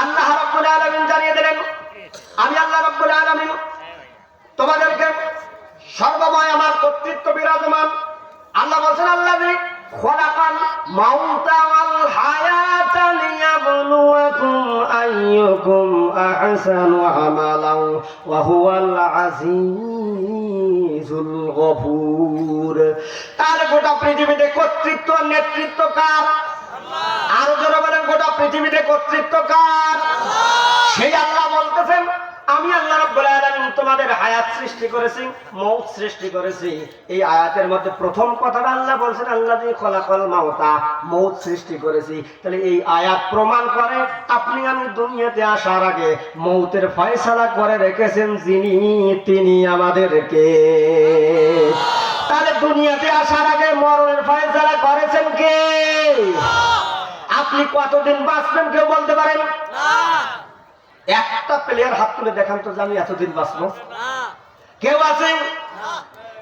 আল্লাহ রাব্বুল আলামিন জানিয়ে দিলেন, আমি আল্লাহ রাব্বুল আলামিন তোমাদেরকে সর্বময় আমার কর্তৃত্ব বিরাজমান। আল্লাহ বলছেন আল্লাযী খলাকাল মাউতা ওয়াল হায়াতা লিয়াবলুয়াকুম আইয়ুকুম আহসানু আমালান ওয়া হুয়াল আজিজুল গফুর। তার গোটা পৃথিবীতে কর্তৃত্ব নেতৃত্ব কার? আরো জোরে বলেন, গোটা পৃথিবীতে কর্তৃত্ব কার? সেই আল্লাহ বলতেছেন আমি আল্লাহ রাব্বুল আলামিন তোমাদের হায়াত সৃষ্টি করেছি, মউত সৃষ্টি করেছি। এই আয়াতের মধ্যে প্রথম কথাটা আল্লাহ বলছেন আল্লাযী খলাকাল মাউতা, মউত সৃষ্টি করেছি। তাহলে এই আয়াত প্রমাণ করে আপনি আমি দুনিয়াতে আসার আগে মউতের ফয়সালা করে রেখেছেন যিনি, তিনি আমাদেরকে। তাহলে দুনিয়াতে আসার আগে মরণের ফয়সালা করেছেন কে? আপনি কতদিন বাঁচবেন কেউ বলতে পারেন? একটা প্লেয়ার হাত তুলে দেখান তো, আমি এতদিন বাঁচবো। কেউ আছেন?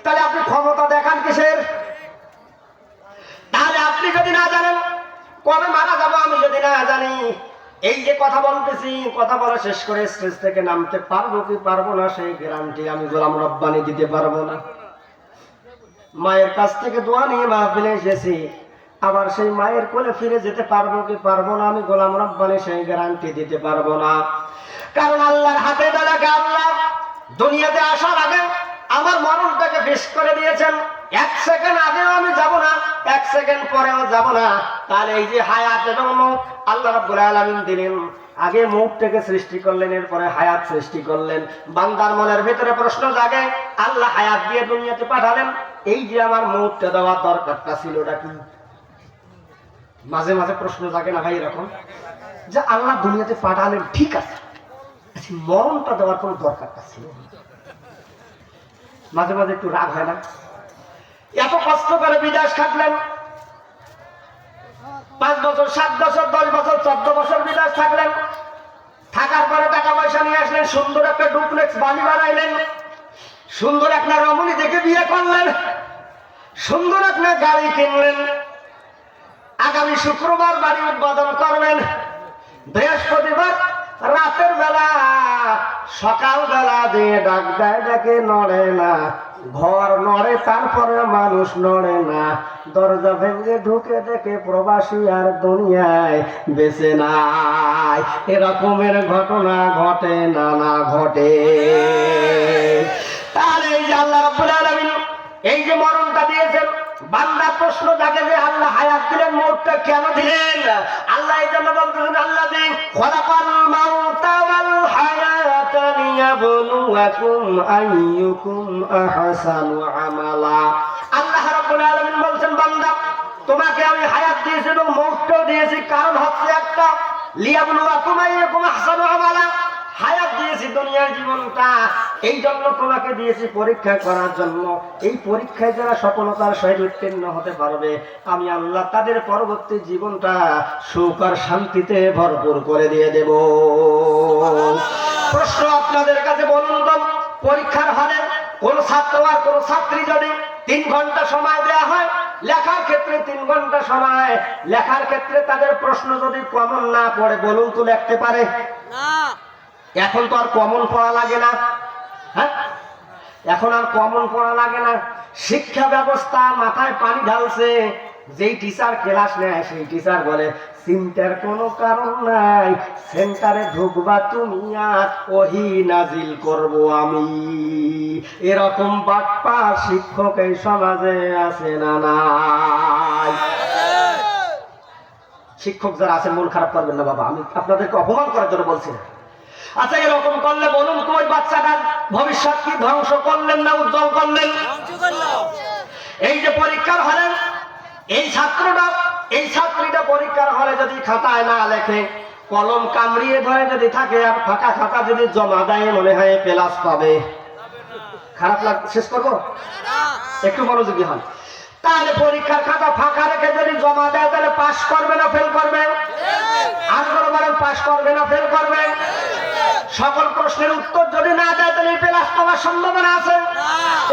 তাহলে আপনি ক্ষমতা দেখান কিসের? তাহলে আপনি যদি না জানেন কবে মারা যাবো, আমি যদি না জানি, এই যে কথা বলতেছি, কথা বলা শেষ করে স্টেজ থেকে নামতে পারবো কি পারবো না, সেই গ্যারান্টি আমি গোলাম রব্বানি দিতে পারবো না। মায়ের কাছ থেকে দোয়া নিয়ে মাহফিলে এসেছি, আবার সেই মায়ের কোলে ফিরে যেতে পারবো কি পারবো না, আমি গোলাম রব্বানি সেই গ্যারান্টি দিতে পারবো না। কারণ আল্লাহর হাতে দাঁড়াকে আল্লাহ দুনিয়াতে আসার আগে আমার মরণটাকে ফিক্স করে দিয়েছেন। 1 সেকেন্ড আগেও আমি যাব না, 1 সেকেন্ড পরেও যাব না। তাহলে এই যে হায়াত এবং মউত আল্লাহ রাব্বুল আলামিন দিলেন, আগে মউতটাকে সৃষ্টি করলেন, এরপরে হায়াত সৃষ্টি করলেন। বান্দার মনের ভিতরে প্রশ্ন জাগে, আল্লাহ হায়াত দিয়ে দুনিয়াতে পাঠালেন, এই যে আমার মউতটা দেওয়ার দরকারটা ছিলটা কি? মাঝে মাঝে প্রশ্ন জাগে না ভাই এরকম, যে আল্লাহ দুনিয়াতে পাঠালেন ঠিক আছে, মরণটা দেওয়ার কোনো দরকারটা ছিল? মাঝে মাঝে একটু রাগ হয় না? এত কষ্ট করে বিদেশ খাটলেন, 5 বছর 7 বছর 10 বছর 14 বছর বিদেশ থাকলেন, থাকার পরে টাকা পয়সা নিয়ে আসলেন, সুন্দর একটা ডুপ্লেক্স বাড়ি বানাইলেন, সুন্দর একটা রমণী দেখে বিয়ে করলেন, সুন্দর একটা গাড়ি কিনলেন, আগামী শুক্রবার বাড়ি উদ্বোধন করবেন, বৃহস্পতিবার রাতের বেলা সকাল বেলা দিয়ে ডাক দেয়, ডাকে নড়ে না, ঘর নড়ে তারপরে মানুষ নড়ে না, দরজা ভেঙে ঢুকে দেখে প্রবাসী আর দুনিয়ায় বেঁচে নাই। এরকমের ঘটনা ঘটে না, না ঘটে? তাহলে এই যে আল্লাহ রাব্বুল আলামিন এই যে মরণটা দিয়েছেন, বান্দা প্রশ্ন জাগে যে আল্লাহ হায়াত দিলেন, মউতটা কেন দিলেন? আল্লাহ এই জন্য বলতেছেন আল্লাযী খলাকাল মাউতা ওয়াল হায়াতা লিয়াবলুয়াকুম আইয়ুকুম আহসানু আমালা। আল্লাহ রাব্বুল আলামিন বলছেন বান্দা তোমাকে আমি হায়াত দিয়েছি এবং মউতটাও দিয়েছি, কারণ হচ্ছে একটা, লিয়াবলুয়াকুম আইয়ুকুম আহসানু আমালা। হায়াত দিয়েছি দুনিয়ার জীবনটা, এই জন্য তোমাকে দিয়েছি পরীক্ষা করার জন্য। এই পরীক্ষায় যারা সফলতার সহিত উত্তীর্ণ হতে পারবে, আমি আল্লাহ তাদের পরবর্তী জীবনটা সুখ আর শান্তিতে ভরপুর করে দিয়ে দেব। প্রশ্ন আপনাদের কাছে, বলুন তো, পরীক্ষার হলে কোন ছাত্র আর কোন ছাত্রী যদি 3 ঘন্টা সময় দেওয়া হয় লেখার ক্ষেত্রে, 3 ঘন্টা সময় লেখার ক্ষেত্রে তাদের প্রশ্ন যদি কমন না পড়ে, বলুন তো লিখতে পারে? না। এখন তো আর কমন পড়া লাগে না, হ্যাঁ, এখন আর কমন পড়া লাগে না। শিক্ষা ব্যবস্থা মাথায় পানি ঢালছে। যেই টিচার ক্লাস নেয় সেই টিচার বলে চিন্তার কোনো কারণ নাই, সেন্টারে ঢুকবা তুমি আর ওহী নাজিল করব আমি। এরকম বাটপা শিক্ষক এই সমাজে আছে না নাই? শিক্ষক যারা আছেন মন খারাপ করবেন না বাবা, আমি আপনাদেরকে অপমান করার জন্য বলছি না। আচ্ছা, এরকম করলে বলুন তো ওই বাচ্চাটার ভবিষ্যৎ কি ধ্বংস করলেন না উজ্জ্বল করলেন? এই যে পরীক্ষার হলে এই ছাত্রটা, এই ছাত্রীটা পরীক্ষার হলে যদি খাতায় না লেখে, কলম কামড়িয়ে ধরে যদি থাকে আর ফাঁকা খাতা যদি জমা দেয়, মনে হয় প্লাস পাবে। খারাপ লাগ, শেষ করবো, একটু মনোযোগী হন। তাহলে পরীক্ষার খাতা ফাঁকা রেখে যদি জমা দেয়, তাহলে পাস করবে না ফেল করবে? আর কোনো বলেন পাস করবে না ফেল করবে? সকল প্রশ্নের উত্তর যদি না দেয় তাহলে এই প্লাস পাওয়ার সম্ভাবনা আছে?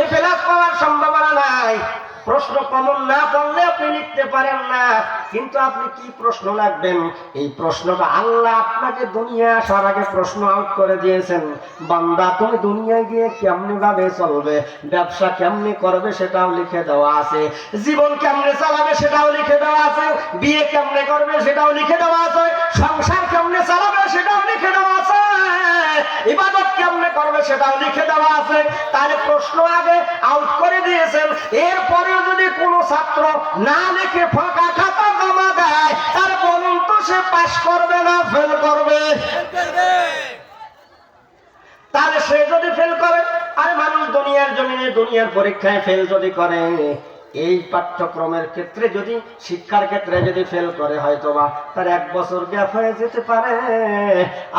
এই প্লাস পাওয়ার সম্ভাবনা নাই। প্রশ্ন কমন না পড়লে আপনি লিখতে পারেন না, কিন্তু আপনি কি প্রশ্ন লাগবেন এই প্রশ্নটা আল্লাহ আপনাকে দুনিয়া আসার আগে প্রশ্ন আউট করে দিয়েছেন। বান্দা তুমি দুনিয়ায় গিয়ে কেমনে ভাবে চলবে, ব্যবসা কেমনে করবে সেটাও লিখে দেওয়া আছে, জীবন কেমনে চালাবে সেটাও লিখে দেওয়া আছে, বিয়ে কেমনে করবে সেটাও লিখে দেওয়া আছে, সংসার কেমনে চালাবে সেটাও লিখে দেওয়া আছে, ইবাদত কেমনে করবে সেটাও লিখে দেওয়া আছে। তাহলে প্রশ্ন আগে আউট করে দিয়েছেন। এরপরে যদি কোনো ছাত্র না লিখে ফাঁকা খাতা জমা দেয় তার বলুন তো সে পাস করবে না ফেল করবে? তাহলে সে যদি ফেল করে, আর মানুষ দুনিয়ার জমিনে দুনিয়ার পরীক্ষায় ফেল যদি করে, এই পাঠ্যক্রমের ক্ষেত্রে যদি শিক্ষার ক্ষেত্রে যদি ফেল করে হয়তোবা তার 1 বছর গ্যাপ হয়ে যেতে পারে।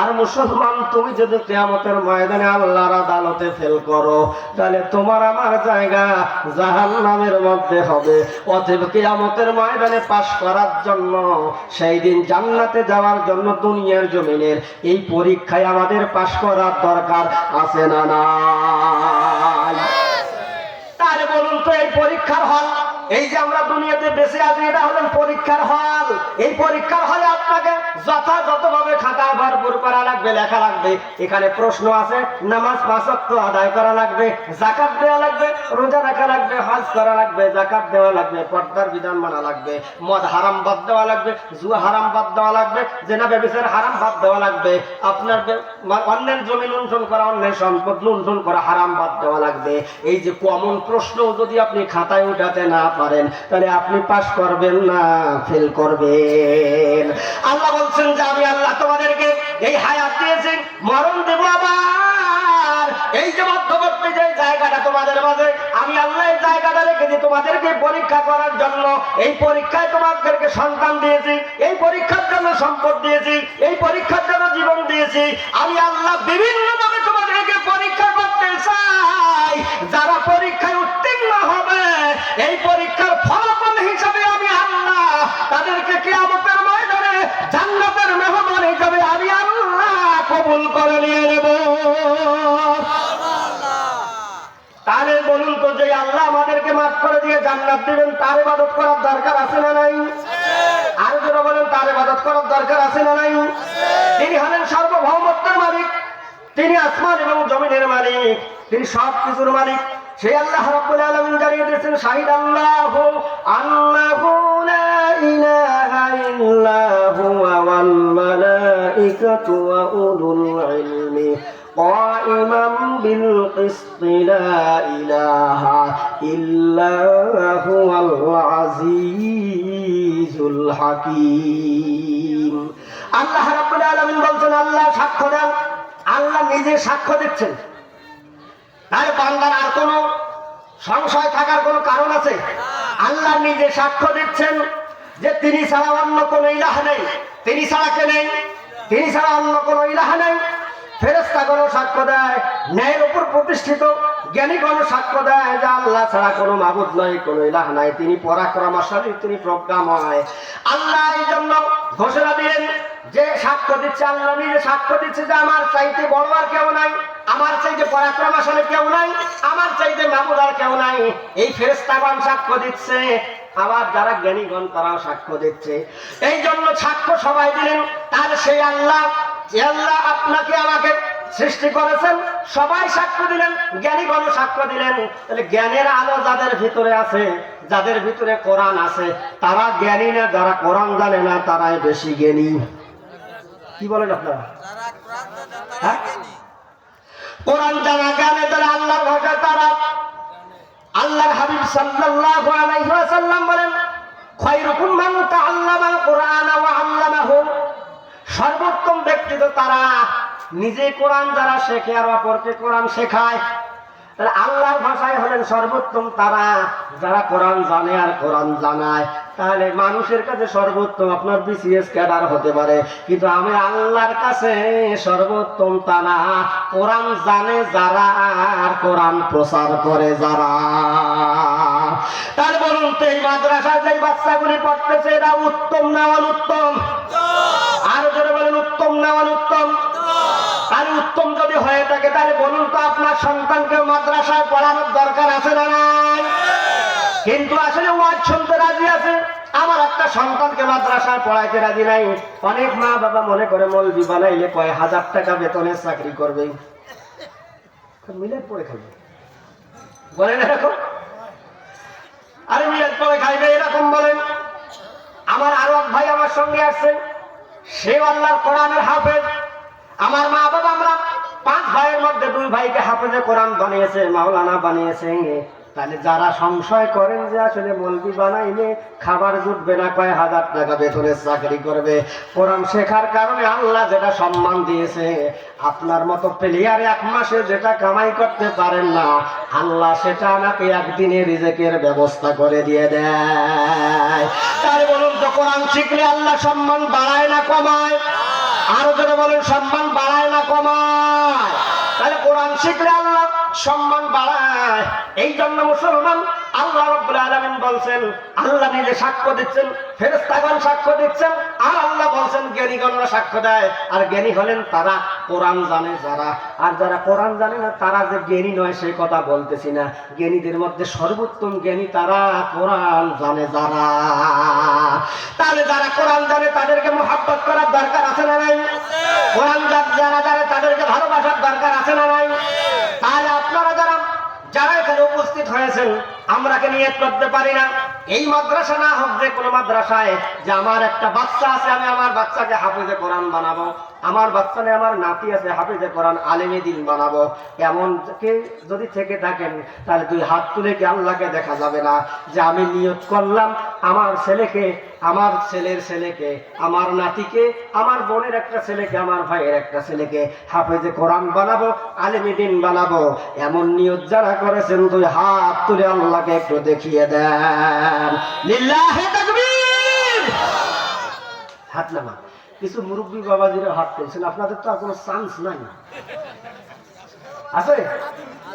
আর মুসলমান তুমি যদি কিয়ামতের ময়দানে আল্লাহর আদালতে ফেল করো তাহলে তোমার আমার জায়গা জাহান্নামের মধ্যে হবে। অতএব কিয়ামতের ময়দানে পাশ করার জন্য, সেই দিন জান্নাতে যাওয়ার জন্য দুনিয়ার জমিনের এই পরীক্ষায় আমাদের পাশ করার দরকার আছে না নাই? তাহলে বলুন তো এই পরীক্ষার হল, এই যে আমরা দুনিয়াতে বেঁচে আছি এটা হলেন পরীক্ষার হল। এই পরীক্ষার হলে আপনাকে যথাযথভাবে খাতা ভরপুর করা লাগবে, লেখা লাগবে। এখানে প্রশ্ন আছে, নামাজ 5 ওয়াক্ত আদায় করা লাগবে, যাকাত দেওয়া লাগবে, রোজা রাখা লাগবে, হজ করা লাগবে, যাকাত দেওয়া লাগবে, পর্দার বিধান মানা লাগবে, মদ হারাম বাদ দেওয়া লাগবে, জুয়া হারাম বাদ দেওয়া লাগবে, জেনা ব্যভিচার হারাম বাদ দেওয়া লাগবে, আপনার অন্যের জমি লুণ্ঠন করা, অন্যের সম্পদ লুণ্ঠন করা হারাম বাদ দেওয়া লাগবে। এই যে কমন প্রশ্ন যদি আপনি খাতায় উঠাতে না পারেন তাহলে আপনি পাস করবেন না ফেল করবেন। আল্লাহ বলছেন যে আমি আল্লাহ তোমাদেরকে এই হায়াত দিয়েছি, মরণ দেব আবার। এই যে মধ্যবর্তী যে জায়গাটা তোমাদের মাঝে আমি আল্লাহ এই জায়গাটা রেখেছি তোমাদেরকে পরীক্ষা করার জন্য। এই পরীক্ষায় তোমাদেরকে সন্তান দিয়েছি, এই পরীক্ষার জন্য সম্পদ দিয়েছি, এই পরীক্ষার জন্য জীবন দিয়েছি। আমি আল্লাহ বিভিন্নভাবে তোমাদেরকে পরীক্ষা করতে চাই। যারা পরীক্ষায় উত্তীর্ণ হবে এই পরীক্ষার ফলাফল হিসাবে আমি আল্লাহ তাদেরকে কিয়ামতের ময়দানে জান্নাতের মেহমান হিসাবে আমি আল্লাহ কবুল করে নিয়ে নেব। তাহলে বলুন তো যে আল্লাহ আমাদেরকে মাফ করে দিয়ে জান্নাত দিবেন তার ইবাদত করার দরকার আছে না নাই? আর যারা বলেন তার ইবাদত করার দরকার আছে না নাই? তিনি হলেন সার্বভৌমত্বের মালিক, তিনি আসমান এবং জমিনের মালিক, তিনি সব কিছুর মালিক। সেই আল্লাহ রাব্বুল আলামিন জানিয়ে দিয়েছেন, শাহিদ আল্লাহু আন্নাহু লা ইলাহা ইল্লা হুয়া ওয়াল মালাইকাতু ওয়া উলুল ইলমি কাইমান বিল কিসতি লা ইলাহা ইল্লা হুয়াল আজিজুল হাকীম। আল্লাহ রাব্বুল আলামিন বলছেন, আল্লাহ সাক্ষ্য দেন, আল্লাহ নিজে সাক্ষ্য দিচ্ছেন। তাই বান্দার আর কোন সংশয় থাকার কোন কারণ আছে? আল্লাহ নিজে সাক্ষ্য দিচ্ছেন যে তিনি ছাড়া অন্য কোন ইলাহ নেই। তিনি ছাড়া কে নেই? তিনি ছাড়া অন্য কোন ইলাহ নেই। ফেরেশতাগণ সাক্ষ্য দেয়, ন্যায়ের উপর প্রতিষ্ঠিত জ্ঞানীগণ সাক্ষ্য দেয় যে আল্লাহ ছাড়া কোনো মাবুদ নাই, কোনো ইলাহ নাই। তিনি পরাক্রমশালী, তিনি প্রজ্ঞাময়। আল্লাহ এই জন্য ঘোষণা দিলেন যে সাক্ষ্য দিচ্ছে, আল্লাহ নিজে সাক্ষ্য দিচ্ছে যে আমার চাইতে বড় আর কেউ নাই, আমার চাইতে পরাক্রমশালী কেউ নাই, আমার চাইতে মাবুদ আর কেউ নাই। এই ফেরেশতাগণ সাক্ষ্য দিচ্ছে, আবার যারা জ্ঞানীগণ তারাও সাক্ষ্য দিচ্ছে। এই জন্য সাক্ষ্য সবাই দিলেন। তাহলে সেই আল্লাহ, যে আল্লাহ আপনাকে আমাকে সৃষ্টি করেছেন, সবাই সাক্ষ্য দিলেন, জ্ঞানীগণ সাক্ষ্য দিলেন। তাহলে জ্ঞানের আলো যাদের ভিতরে আছে, যাদের ভিতরে কোরআন আছে, তারা জ্ঞানী না, যারা কোরআন জানে না তারাই বেশি জ্ঞানী। কি বলেন আপনারা? হ্যাঁ, কোরআন জানা জ্ঞানে তারা আল্লাহর ভাষায় তারা। আল্লাহর হাবিব সাল্লাল্লাহু আলাইহি ওয়াসাল্লাম বলেন, খায়রুকুম মান তাআল্লামাল কুরআনা ওয়া আল্লামাহু। সর্বোত্তম ব্যক্তি তো তারা নিজে কোরআন যারা শেখে আর অপরকে কোরআন শেখায়। তাহলে আল্লাহর ভাষায় হলেন সর্বোত্তম তারা যারা কোরআন জানে আর কোরআন জানায়। তাহলে মানুষের কাছে সর্বোত্তম আপনার বিসিএস ক্যাডার হতে পারে, কিন্তু আমি আল্লাহর কাছে সর্বোত্তম তারা কোরআন জানে যারা আর কোরআন প্রচার করে যারা। তাহলে বলুন তো এই মাদ্রাসায় যে বাচ্চাগুলি পড়তেছে এরা উত্তম না অনুত্তম? আরো জোরে বলেন উত্তম না অনুত্তম? আর উত্তম যদি হয়ে থাকে তাহলে বলুন তো আপনার সন্তানকে মাদ্রাসায় পড়ানোর দরকার আছে না নাই? কিন্তু আসলে ওয়াজ শুনতে রাজি আছে, আমার একটা সন্তানকে মাদ্রাসায় পড়াইতে রাজি নাই। অনেক মা বাবা মনে করে মৌলবি বানাইলে কয় হাজার টাকা বেতনের চাকরি করবে, মিলেট পড়ে খাবে, বলেন এরকম? আরে মিলেট পড়ে খাইবে এরকম বলেন? আমার আরো এক ভাই আমার সঙ্গে আসছে, সে আল্লাহর কোরআনের হাফেজ। আমার মা বাবা আমরা 5 ভাইয়ের মধ্যে 2 ভাইকে হাফেজে কোরআন বানিয়েছে, মাওলানা বানিয়েছে। তাহলে যারা সংশয় করেন যে আসলে মৌলবি বানাইলে খাবার জুটবে না, কয় হাজার টাকা বেতনের চাকরি করবে, কোরআন শেখার কারণে আল্লাহ যেটা সম্মান দিয়েছে, আপনার মতো প্লেয়ার 1 মাসে যেটা কামাই করতে পারেন না, আল্লাহ সেটা নাকি একদিনে রিজেকের ব্যবস্থা করে দিয়ে দেয়। তাহলে বলুন তো কোরআন শিখলে আল্লাহ সম্মান বাড়ায় না কমায়? আরো যারা বলেন সম্মান বাড়ায় না কমায়? তাহলে কোরআন শিখলে আল্লাহ সম্মান বাড়ায়। এই জন্য মুসলমান আল্লাহ রাব্বুল আলামিন বলছেন, আল্লাহ নিজে সাক্ষ্য দিচ্ছেন, ফেরেশতাগণ সাক্ষ্য দিচ্ছেন, আর আল্লাহ বলছেন জ্ঞানীগণরা সাক্ষ্য দেয়। আর জ্ঞানী হলেন তারা কোরআন জানে যারা, আর যারা কোরআন জানে না তারা যে জ্ঞানী নয় সেই কথা বলতেছি না। জ্ঞানীদের মধ্যে সর্বোত্তম জ্ঞানী তারা, কোরআন জানে যারা। তাহলে যারা কোরআন জানে তাদেরকে মুহাব্বত করার দরকার আছে না নাই? কোরআন যারা জানে তাদেরকে ভালোবাসার দরকার আছে না নাই? তাহলে আপনারা যারা এখানে উপস্থিত হয়েছেন, আমরা কে নিয়ত করতে পারি না এই মাদ্রাসা না হোক যে কোনো মাদ্রাসায়, যে আমার একটা বাচ্চা আছে, আমি আমার বাচ্চাকে হাফেজে কোরআন বানাবো, আমার বাচ্চা নেই আমার নাতি আছে হাফেজে কোরআন আলেমে দিন বানাবো, এমন কে যদি থেকে থাকেন তাহলে 2 হাত তুলে কি আল্লাহকে দেখা যাবে না যে আমি নিয়ত করলাম আমার ছেলেকে, আমার ছেলের ছেলেকে, আমার নাতিকে, আমার বোনের একটা ছেলেকে, আমার ভাইয়ের একটা ছেলেকে হাফেজে কোরআন বানাবো, আলেমে দিন বানাবো। এমন নিয়ত যারা করেছেন 2 হাত তুলে আল্লাহকে একটু দেখিয়ে দেন। লিল্লাহি তাকবীর। হাত নামা। কিছু মুরব্বী বাবাজিরা হাত তুলছেন, আপনাদের তো আর কোনো চান্স নাই আছে,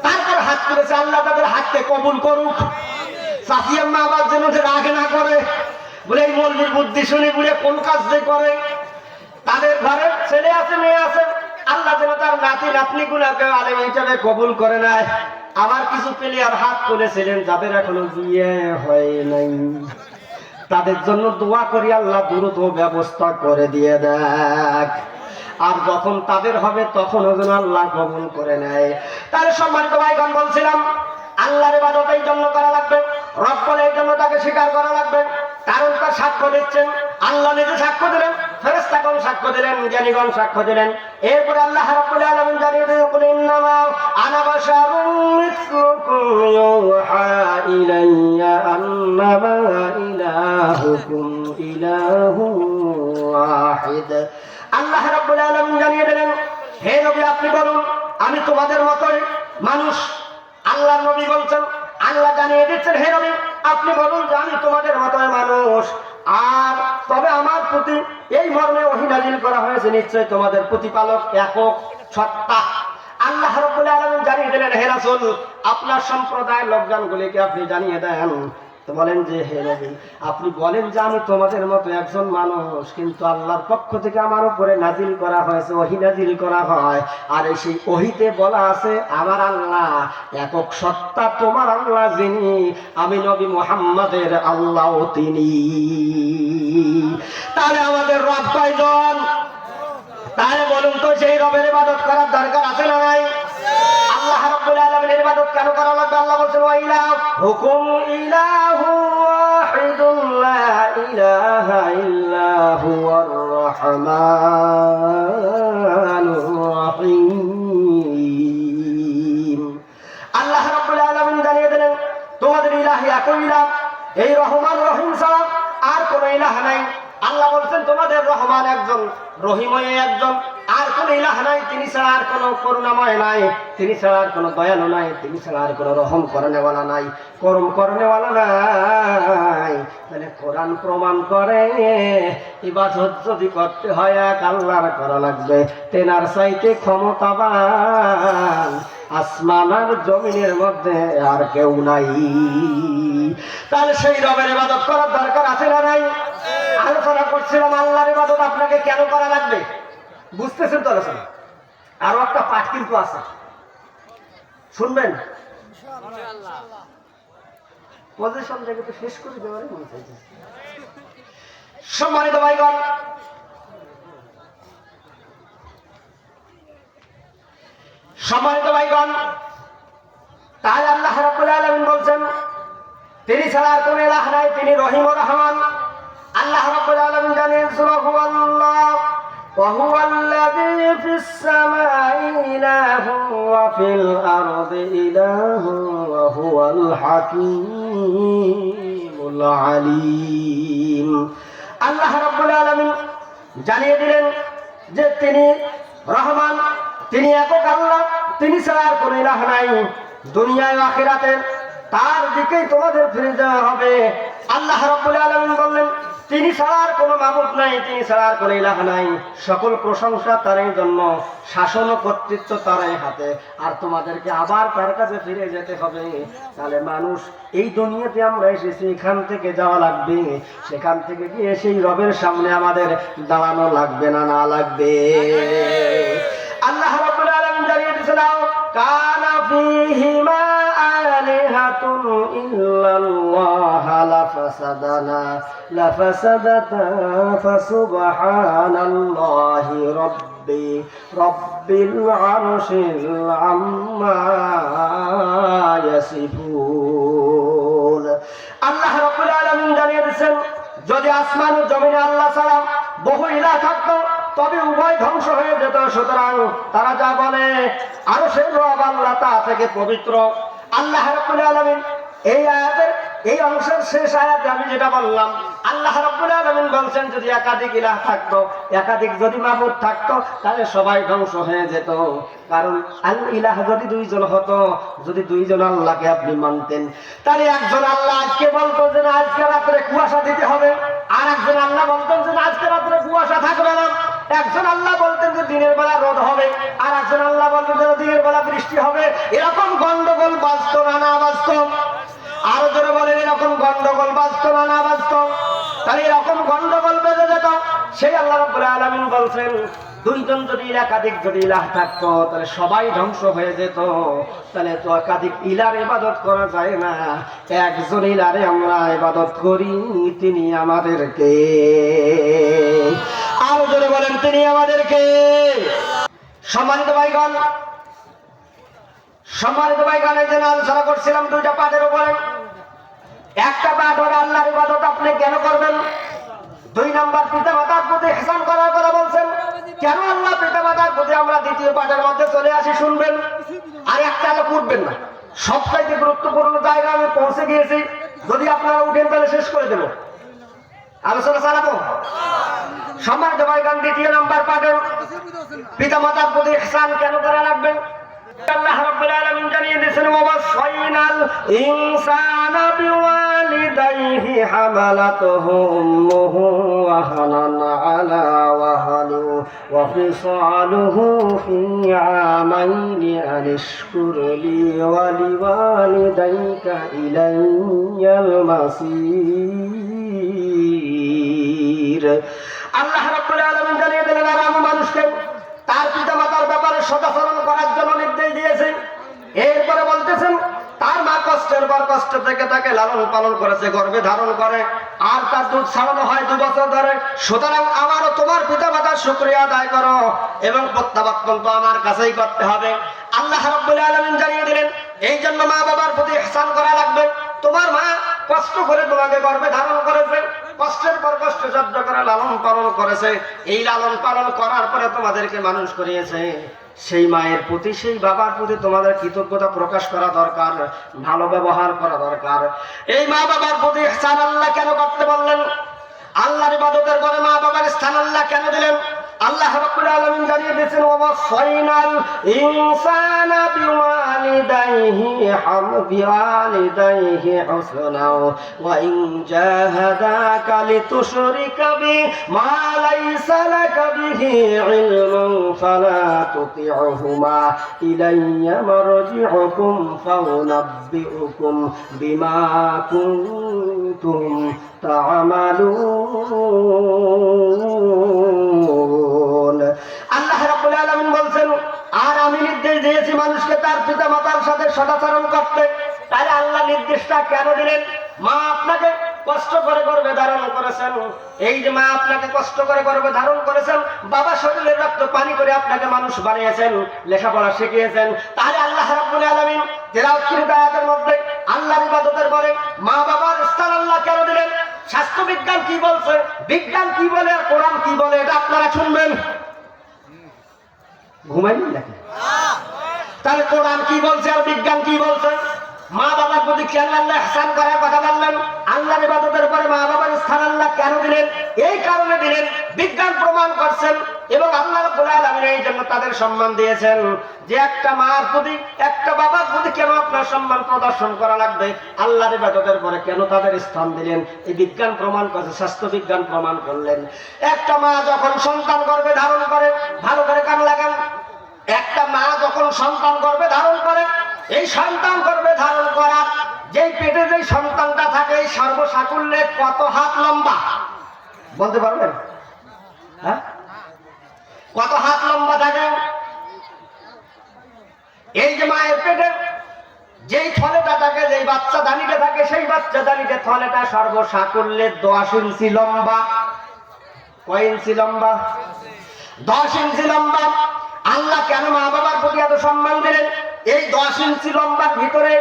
তারপর হাত তুলেছে। আল্লাহ তাদের হাতকে কবুল করুক। সাফিয়া মা আবার যেন রাগ না করে, বলে এই মৌলবীর বুদ্ধি শুনে বুড়ে কোন কাজ যে করে। তাদের ঘরে ছেলে আছে মেয়ে আছে, আল্লাহ যেন তার নাতি নাতনি গুলাকে আলেম হিসেবে কবুল করে নেয়। আবার কিছু প্লেয়ার হাত তুলেছিলেন যাদের এখনো বিয়ে হয় নাই, তাদের জন্য দোয়া করি আল্লাহ দ্রুত ব্যবস্থা করে দিয়ে দেখ। আর যখন তাদের হবে তখনও যেন আল্লাহ কবুল করে নেয়। তাহলে সম্মানিত ভাইগণ বলছিলাম, আল্লাহর ইবাদত এই জন্য করা লাগবে, রব বলে এই জন্য তাকে স্বীকার করা লাগবে। কারণ তার সাক্ষ্য দিচ্ছেন, আল্লাহ নিজে সাক্ষ্য দিলেন, ফেরেশতাগণ সাক্ষ্য দিলেন, জ্ঞানীগণ সাক্ষ্য দিলেন। এরপরে আল্লাহ রাব্বুল আলামিন জানিয়ে দিলেন, কুল ইন্নামা আনা বাশারুম মিসলুকুম ইউহা ইলাইয়া আন্নামা ইলাহুকুম ইলাহুন ওয়াহিদ। আল্লাহ রাব্বুল আলামিন জানিয়ে দিলেন, হে নবী আপনি বলুন আমি তোমাদের মতই মানুষ। আল্লাহর নবী বলছেন, আল্লাহ জানিয়ে দিচ্ছেন, হে নবী আপনি বলুন যে আমি তোমাদের মতই মানুষ। আর তবে আমার প্রতি এই মর্মে ওহী নাযিল করা হয়েছে, নিশ্চয় তোমাদের প্রতিপালক একক সত্তা। আল্লাহ রাব্বুল আলামিন জানিয়ে দিলেন, হে রাসূল আপনার সম্প্রদায়ের লোকজনগুলিকে আপনি জানিয়ে দেন। তো বলেন যে হে নবী আপনি বলেন যে আমি তোমাদের মতো একজন মানুষ, কিন্তু আল্লাহর পক্ষ থেকে আমার উপরে নাজিল করা হয়েছে, ওহী নাজিল করা হয়। আর সেই ওহীতে বলা আছে আমার আল্লাহ একক সত্তা, তোমার আল্লাহ যিনি, আমি নবী মুহাম্মাদের আল্লাহ তিনি। তাহলে আমাদের রব কয়জন? তাহলে বলুন তো সেই রবের ইবাদত করার দরকার আছে না নাই? আল্লাহ রাব্বুল আলামিনের ইবাদত কেন করা লাগবে? আল্লাহ বলেন ওয়া ইলাহুকুম ইলাহু ওয়াহিদুন লা ইলাহা ইল্লা হুয়ার রাহমানুর রহিম। আল্লাহ রাব্বুল আলামিন জানিয়ে দিলেন তোমাদের ইলাহ একই ইলাহ, এই রহমান রহিম ছাড়া আর কোনো ইলাহ নাই। আল্লাহ বলছেন তোমাদের রহমান একজন, রহিময় একজন, আর কোন ইলাহ নাই, তিনি ছাড়া আর কোনো করুণাময় নাই, তিনি ছাড়া আর কোনো দয়ালু নাই, তিনি ছাড়া আর কোনো রহম করনেওয়ালা নাই, করম করনেওয়ালা নাই। তাহলে কোরআন প্রমাণ করে ইবাদত যদি করতে হয় এক আল্লাহর করা লাগবে, তেনার চাইতে ক্ষমতাবান আসমান আর জমিনের মধ্যে আর কেউ নাই। তাহলে সেই রবের ইবাদত করার দরকার আছে না নাই? আলোচনা করছিলাম আল্লাহর ইবাদত আপনাকে কেন করা লাগবে, বুঝতেছেন তো আলোচনা? আরো একটা পাঠ কিন্তু আছে, শুনবেন? পজিশন থেকে তো শেষ করে দেওয়ারই মনে চাইছে। সম্মানিত ভাইগণ, সম্মানিত ভাইগণ, তাই আল্লাহ রাব্বুল আলামিন বলছেন তিনি ছাড়া আর কোন ইলাহ নাই, তিনি রহিম ও রহমান। আল্লাহ রাব্বুল আলামিন জানেন সূরা হুয়াল্লাহ ওয়া হুয়াল্লাযী ফিস সামাই ইলাহুন ওয়া ফিল আরদি ইলাহুন ওয়া হুয়াল হাকীমুল আলীম। আল্লাহ রাব্বুল আলামিন জানিয়ে দিলেন যে তিনি রহমান, তিনি একক আল্লাহ, তিনি ছাড়া আর কোন ইলাহ নাই। দুনিয়ায় আখিরাতে তার দিকেই তোমাদের ফিরে যাওয়া হবে। আল্লাহ রাব্বুল আলামিন বললেন তিনি ছাড়া আর কোনো মাবুদ নাই, তিনি ছাড়া আর কোনো ইলাহ নাই। সকল প্রশংসা তারই জন্য, শাসন ও কর্তৃত্ব তারই হাতে। আর তোমাদেরকে আবার তার কাছে ফিরে যেতে হবে। তাহলে মানুষ এই দুনিয়াতে আমরা এসেছি, এখান থেকে যাওয়া লাগবে, সেখান থেকে গিয়ে সেই রবের সামনে আমাদের দাঁড়ানো লাগবে না, না লাগবে? আল্লাহ রাব্বুল আলামিন জানিয়ে দিয়েছেন কানা ফীহিমা আলিহাতুন ইল্লাল্লাহ লাফাসাদাতা ফাসুবহানাল্লাহি রাব্বিল আরশিল আম্মা ইয়াসিফুন। আল্লাহ রাব্বুল আলামিন জানিয়ে দিয়েছেন যদি আসমান ও জমিনে আল্লাহ ছাড়া বহু ইলাহ থাকতো তবে উভয় ধ্বংস হয়ে যেত। সুতরাং তারা যা বলে আরশের রব আল্লাহ তা থেকে পবিত্র। আল্লাহ রাব্বুল আলামিন এই আয়াতের এই অংশের শেষ আয়াতে আমি যেটা বললাম, আল্লাহ রাব্বুল আলামিন বলছেন যদি একাধিক ইলাহ থাকতো, একাধিক যদি মাবুদ থাকতো, তাহলে সবাই ধ্বংস হয়ে যেত। কারণ আল ইলাহ যদি দুইজন হতো, যদি দুইজন আল্লাহকে আপনি মানতেন, তাহলে একজন আল্লাহ আজকে বলতো যে না আজকে রাত্রে কুয়াশা দিতে হবে, আর একজন আল্লাহ বলতেন যে না আজকে রাত্রে কুয়াশা থাকবে না। একজন আল্লাহ বলতেন যে দিনের বেলা রোদ হবে, আর একজন আল্লাহ বলতেন যে দিনের বেলা বৃষ্টি হবে। এরকম গন্ডগোল বাঁচত না, না বাঁচত? আরো জোরে বলেন, এরকম গন্ডগোল বাঁচত না, না বাঁচত? তাহলে এরকম গন্ডগোল বেঁধে যেত। সেই আল্লাহ রাব্বুল আলামিন বলছেন দুইজন যদি একাধিক যদি ইলাহ থাকতো তাহলে সবাই ধ্বংস হয়ে যেত। তাহলে তো একাধিক ইলার ইবাদত করা যায় না, একজন ইলারে আমরা ইবাদত করি, তিনি আমাদেরকে। আরো জোরে বলেন, তিনি আমাদেরকে। সম্মানিত ভাইগণ, সম্মানিত ভাইগণ, এই জন্য আলোচনা করছিলাম দুইটা পাঠের উপরে। একটা পাঠ হলো আল্লাহর ইবাদত আপনি কেন করবেন, 2 নাম্বার পিতা মাতার প্রতি ইহসান করার কথা বলছেন। কেন আল্লাহ পিতা মাতার প্রতি, আমরা দ্বিতীয় পাঠের মধ্যে চলে আসি, শুনবেন। আর একটা আলো উঠবেন না, সবচাইতে গুরুত্বপূর্ণ জায়গা আমি পৌঁছে গিয়েছি। যদি আপনারা উঠেন তাহলে শেষ করে দেব, আলোচনা চালাবো। সম্মানিত ভাইগণ, 2 নাম্বার পাঠের পিতা মাতার প্রতি ইহসান কেন করা লাগবে। আল্লাহ রাব্বুল আলামিন জানিয়ে দিয়েছেন ওয়াসাইনাল ইনসানা বিওয়ালিদাইহি হামালাতুহু উম্মুহু ওয়াহানান আলা ওয়াহানি ওয়া ফিসালুহু ফি আমাইনি আনিশকুর লি ওয়া লিওয়ালিদাইকা ইলাইয়াল মাসির। আল্লাহ রাব্বুল আলামিন জানিয়ে দিলেন আরাম মানুষকে তার পিতা মাতার ব্যাপারে সদাচরণ করার জন্য নির্দেশ দিয়েছেন। এরপরে বলতেছেন তার মা কষ্টের পর কষ্ট থেকে তাকে লালন পালন করেছে, গর্ভে ধারণ করে, আর তার দুধ ছাড়ানো হয় 2 বছর ধরে। সুতরাং আমারও তোমার পিতা মাতার শুকরিয়া আদায় করো এবং প্রত্যাবর্তন তো আমার কাছেই করতে হবে। আল্লাহ রাব্বুল আলামিন জানিয়ে দিলেন এই জন্য মা বাবার প্রতি ইহসান করা লাগবে। তোমার মা কষ্ট করে তোমাকে গর্ভে ধারণ করেছে, কষ্টের পর কষ্ট সহ্য করে লালন পালন করেছে। এই লালন পালন করার পরে তোমাদেরকে মানুষ করিয়েছে। সেই মায়ের প্রতি, সেই বাবার প্রতি তোমাদের কৃতজ্ঞতা প্রকাশ করা দরকার, ভালো ব্যবহার করা দরকার। এই মা বাবার প্রতি ইহসান আল্লাহ কেন করতে বললেন? আল্লাহর ইবাদতের পরে মা বাবার স্থান আল্লাহ কেন দিলেন? আল্লাহ রাব্বুল আলামিন জানিয়ে দিয়েছেন ওয়াসাইনাল ইনসানা বিওয়ালিদাইহি হুসনা ওয়া ইন জাহাদাকা লিতুশরিকা বি মা লাইসা লাকা বিহি ইলমুন ফালা তুতি'হুমা ইলাইয়া মারজি'ুকুম ফাউনাব্বিউকুম বিমা কুনতুম তা'মালুন। আল্লাহ রাব্বুল আলামিন বলছেন, আর আমি নির্দেশ দিয়েছি মানুষকে তার পিতামাতার সাথে সদাচরণ করতে। তাহলে আল্লাহ নির্দেশটা কেন দিলেন? মা আপনাকে কষ্ট করে গর্ভে ধারণ করেছেন, এই যে মা আপনাকে কষ্ট করে গর্ভে ধারণ করেছেন, বাবা শরীরের রক্ত পানি করে আপনাকে মানুষ বানিয়েছেন, লেখাপড়া শিখিয়েছেন। তাহলে আল্লাহ রাব্বুল আলামিন তেলাওয়াতকৃত আয়াতের মধ্যে আল্লাহর ইবাদতের পরে মা বাবার স্থান আল্লাহ কেন দিলেন? স্বাস্থ্যবিজ্ঞান কি বলছে, বিজ্ঞান কি বলে, আর কোরআন কি বলে, এটা আপনারা শুনবেন। ঘুমাইনি নাকি? তাহলে কোরআন কি বলছে আর বিজ্ঞান কি বলছে? মা বাবার প্রতি কেন আল্লাহ ইহসান করার কথা বললেন? আল্লাহর ইবাদতের পরে মা বাবার স্থান আল্লাহ কেন দিলেন? এই কারণে দিলেন, বিজ্ঞান প্রমাণ করছেন এবং আল্লাহ রাব্বুল আলামিন এই জন্য তাদের সম্মান দিয়েছেন যে একটা মার প্রতি, একটা বাবার প্রতি কেন আপনার সম্মান প্রদর্শন করা লাগবে? আল্লাহর ইবাদতের পরে কেন তাদের স্থান দিলেন? এই বিজ্ঞান প্রমাণ করছে, স্বাস্থ্য বিজ্ঞান প্রমাণ করলেন। একটা মা যখন সন্তান গর্ভে ধারণ করে, ভালো করে কান লাগান, একটা মা যখন সন্তান গর্ভে ধারণ করে, এই সন্তান গর্ভে ধারণ করার যেই পেটে যেই সন্তানটা থাকে, এই সর্বসাকুল্যে কত হাত লম্বা বলতে পারবেন? হ্যাঁ, কত হাত লম্বা থাকে? এই যে মায়ের পেটে যেই থলেটা থাকে, যেই বাচ্চা দানিটা থাকে, সেই বাচ্চা দানিতে থলেটা সর্বসাকুল্যে 10 ইঞ্চি লম্বা। কয় ইঞ্চি লম্বা? 10 ইঞ্চি লম্বা। আল্লাহ কেন মা বাবার প্রতি এত সম্মান দিলেন? এই 10 ইঞ্চি লম্বার ভিতরে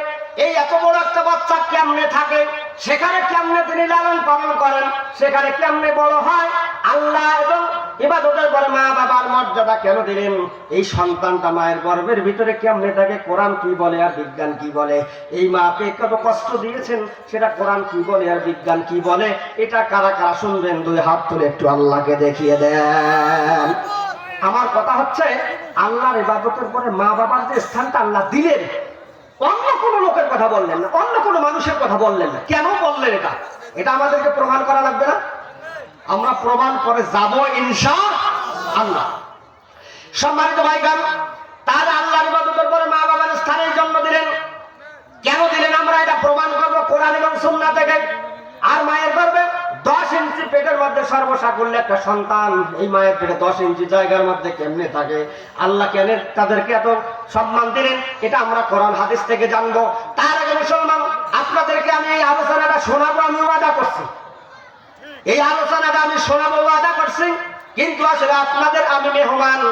এই এত বড় একটা বাচ্চা কেমনে থাকে, সেখানে কেমনে তিনি লালন পালন করেন, সেখানে কেমনে বড় হয়, আল্লাহ এবং ইবাদতের পরে মা বাবার মর্যাদা কেন দিলেন? এই সন্তানটা মায়ের গর্ভের ভিতরে কেমনে থাকে, কোরআন কি বলে আর বিজ্ঞান কি বলে? এই মাকে কত কষ্ট দিয়েছেন, সেটা কোরআন কি বলে আর বিজ্ঞান কি বলে? এটা কারা কারা শুনবেন? 2 হাত তুলে একটু আল্লাহকে দেখিয়ে দেন। আমার কথা হচ্ছে, আল্লাহর ইবাদতের পরে মা বাবার যে স্থানটা আল্লাহ দিলেন, অন্য কোনো লোকের কথা বললেন না, অন্য কোনো মানুষের কথা বললেন না। কেন বললেন এটা? এটা আমাদেরকে প্রমাণ করা লাগবে না? আমরা প্রমাণ করে যাব ইনশাআল্লাহ। সম্মানিত ভাইগণ, তাহলে আল্লাহর ইবাদতের পরে মা বাবার স্থানের জন্য দিলেন। কেন দিলেন আমরা এটা প্রমাণ করব কোরআন এবং সুন্নাহ থেকে। আর মায়ের গর্ভে 10 ইঞ্চি পেটের মধ্যে সর্বসাকুল্যে একটা সন্তান, এই মায়ের পেটে 10 ইঞ্চি জায়গার মধ্যে কেমনে থাকে, আল্লাহ কেন তাদেরকে এত সম্মান দিলেন, এটা আমরা কোরআন হাদিস থেকে জানবো। তার আগে মুসলমান, আপনাদেরকে আমি এই আলোচনাটা শোনাবো, আমি ওয়াদা করছি, এই আলোচনাটা আমি শোনাবো ওয়াদা করছি, কিন্তু আসলে আপনাদের আমি মেহমান।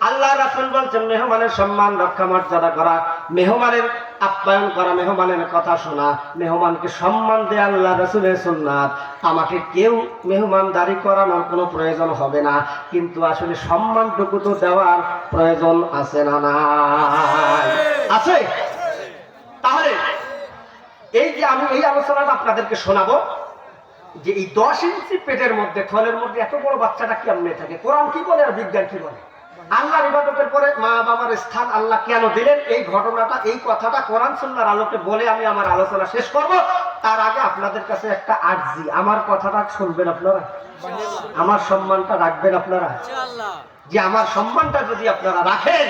আল্লাহ রাসূল বলছেন, মেহমানের সম্মান রক্ষা মর্যাদা করা, মেহমানের আপ্যায়ন করা, মেহমানের কথা শোনা, মেহমানকে সম্মান দেয়া আল্লাহ রাসূলের সুন্নাত। আমাকে কেউ মেহমানদারি করানোর কোনো প্রয়োজন হবে না, কিন্তু আসলে সম্মানটুকু তো দেওয়ার প্রয়োজন আছে না? নাই? আছে। তাহলে এই যে আমি এই আলোচনাটা আপনাদেরকে শোনাবো যে এই 10 ইঞ্চি পেটের মধ্যে, থলের মধ্যে এত বড় বাচ্চাটা কেমনে থাকে, কোরআন কি বলে আর বিজ্ঞান কি বলে, আল্লাহর ইবাদতের পরে মা বাবার স্থান আল্লাহ কেন দিলেন, এই ঘটনাটা, এই কথাটা কোরআন সুন্নাহর আলোকে বলে আমি আমার আলোচনা শেষ করব। তার আগে আপনাদের কাছে একটা আরজি, আমার কথাটা শুনবেন আপনারা, আমার সম্মানটা রাখবেন আপনারা। যে আমার সম্মানটা যদি আপনারা রাখেন,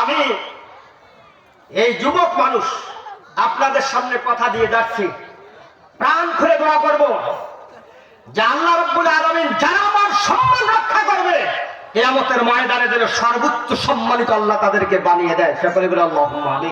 আমি এই যুবক মানুষ আপনাদের সামনে কথা দিয়ে যাচ্ছি, প্রাণ খুলে দোয়া করব যে আল্লাহ রাব্বুল আলামিন যারা আমার সম্মান রক্ষা করবে, কিয়ামতের ময়দানে যেন সর্বোচ্চ সম্মানিত আল্লাহ তাদেরকে বানিয়ে দেয়। সকলে বলে আল্লাহুম্মা আমিন।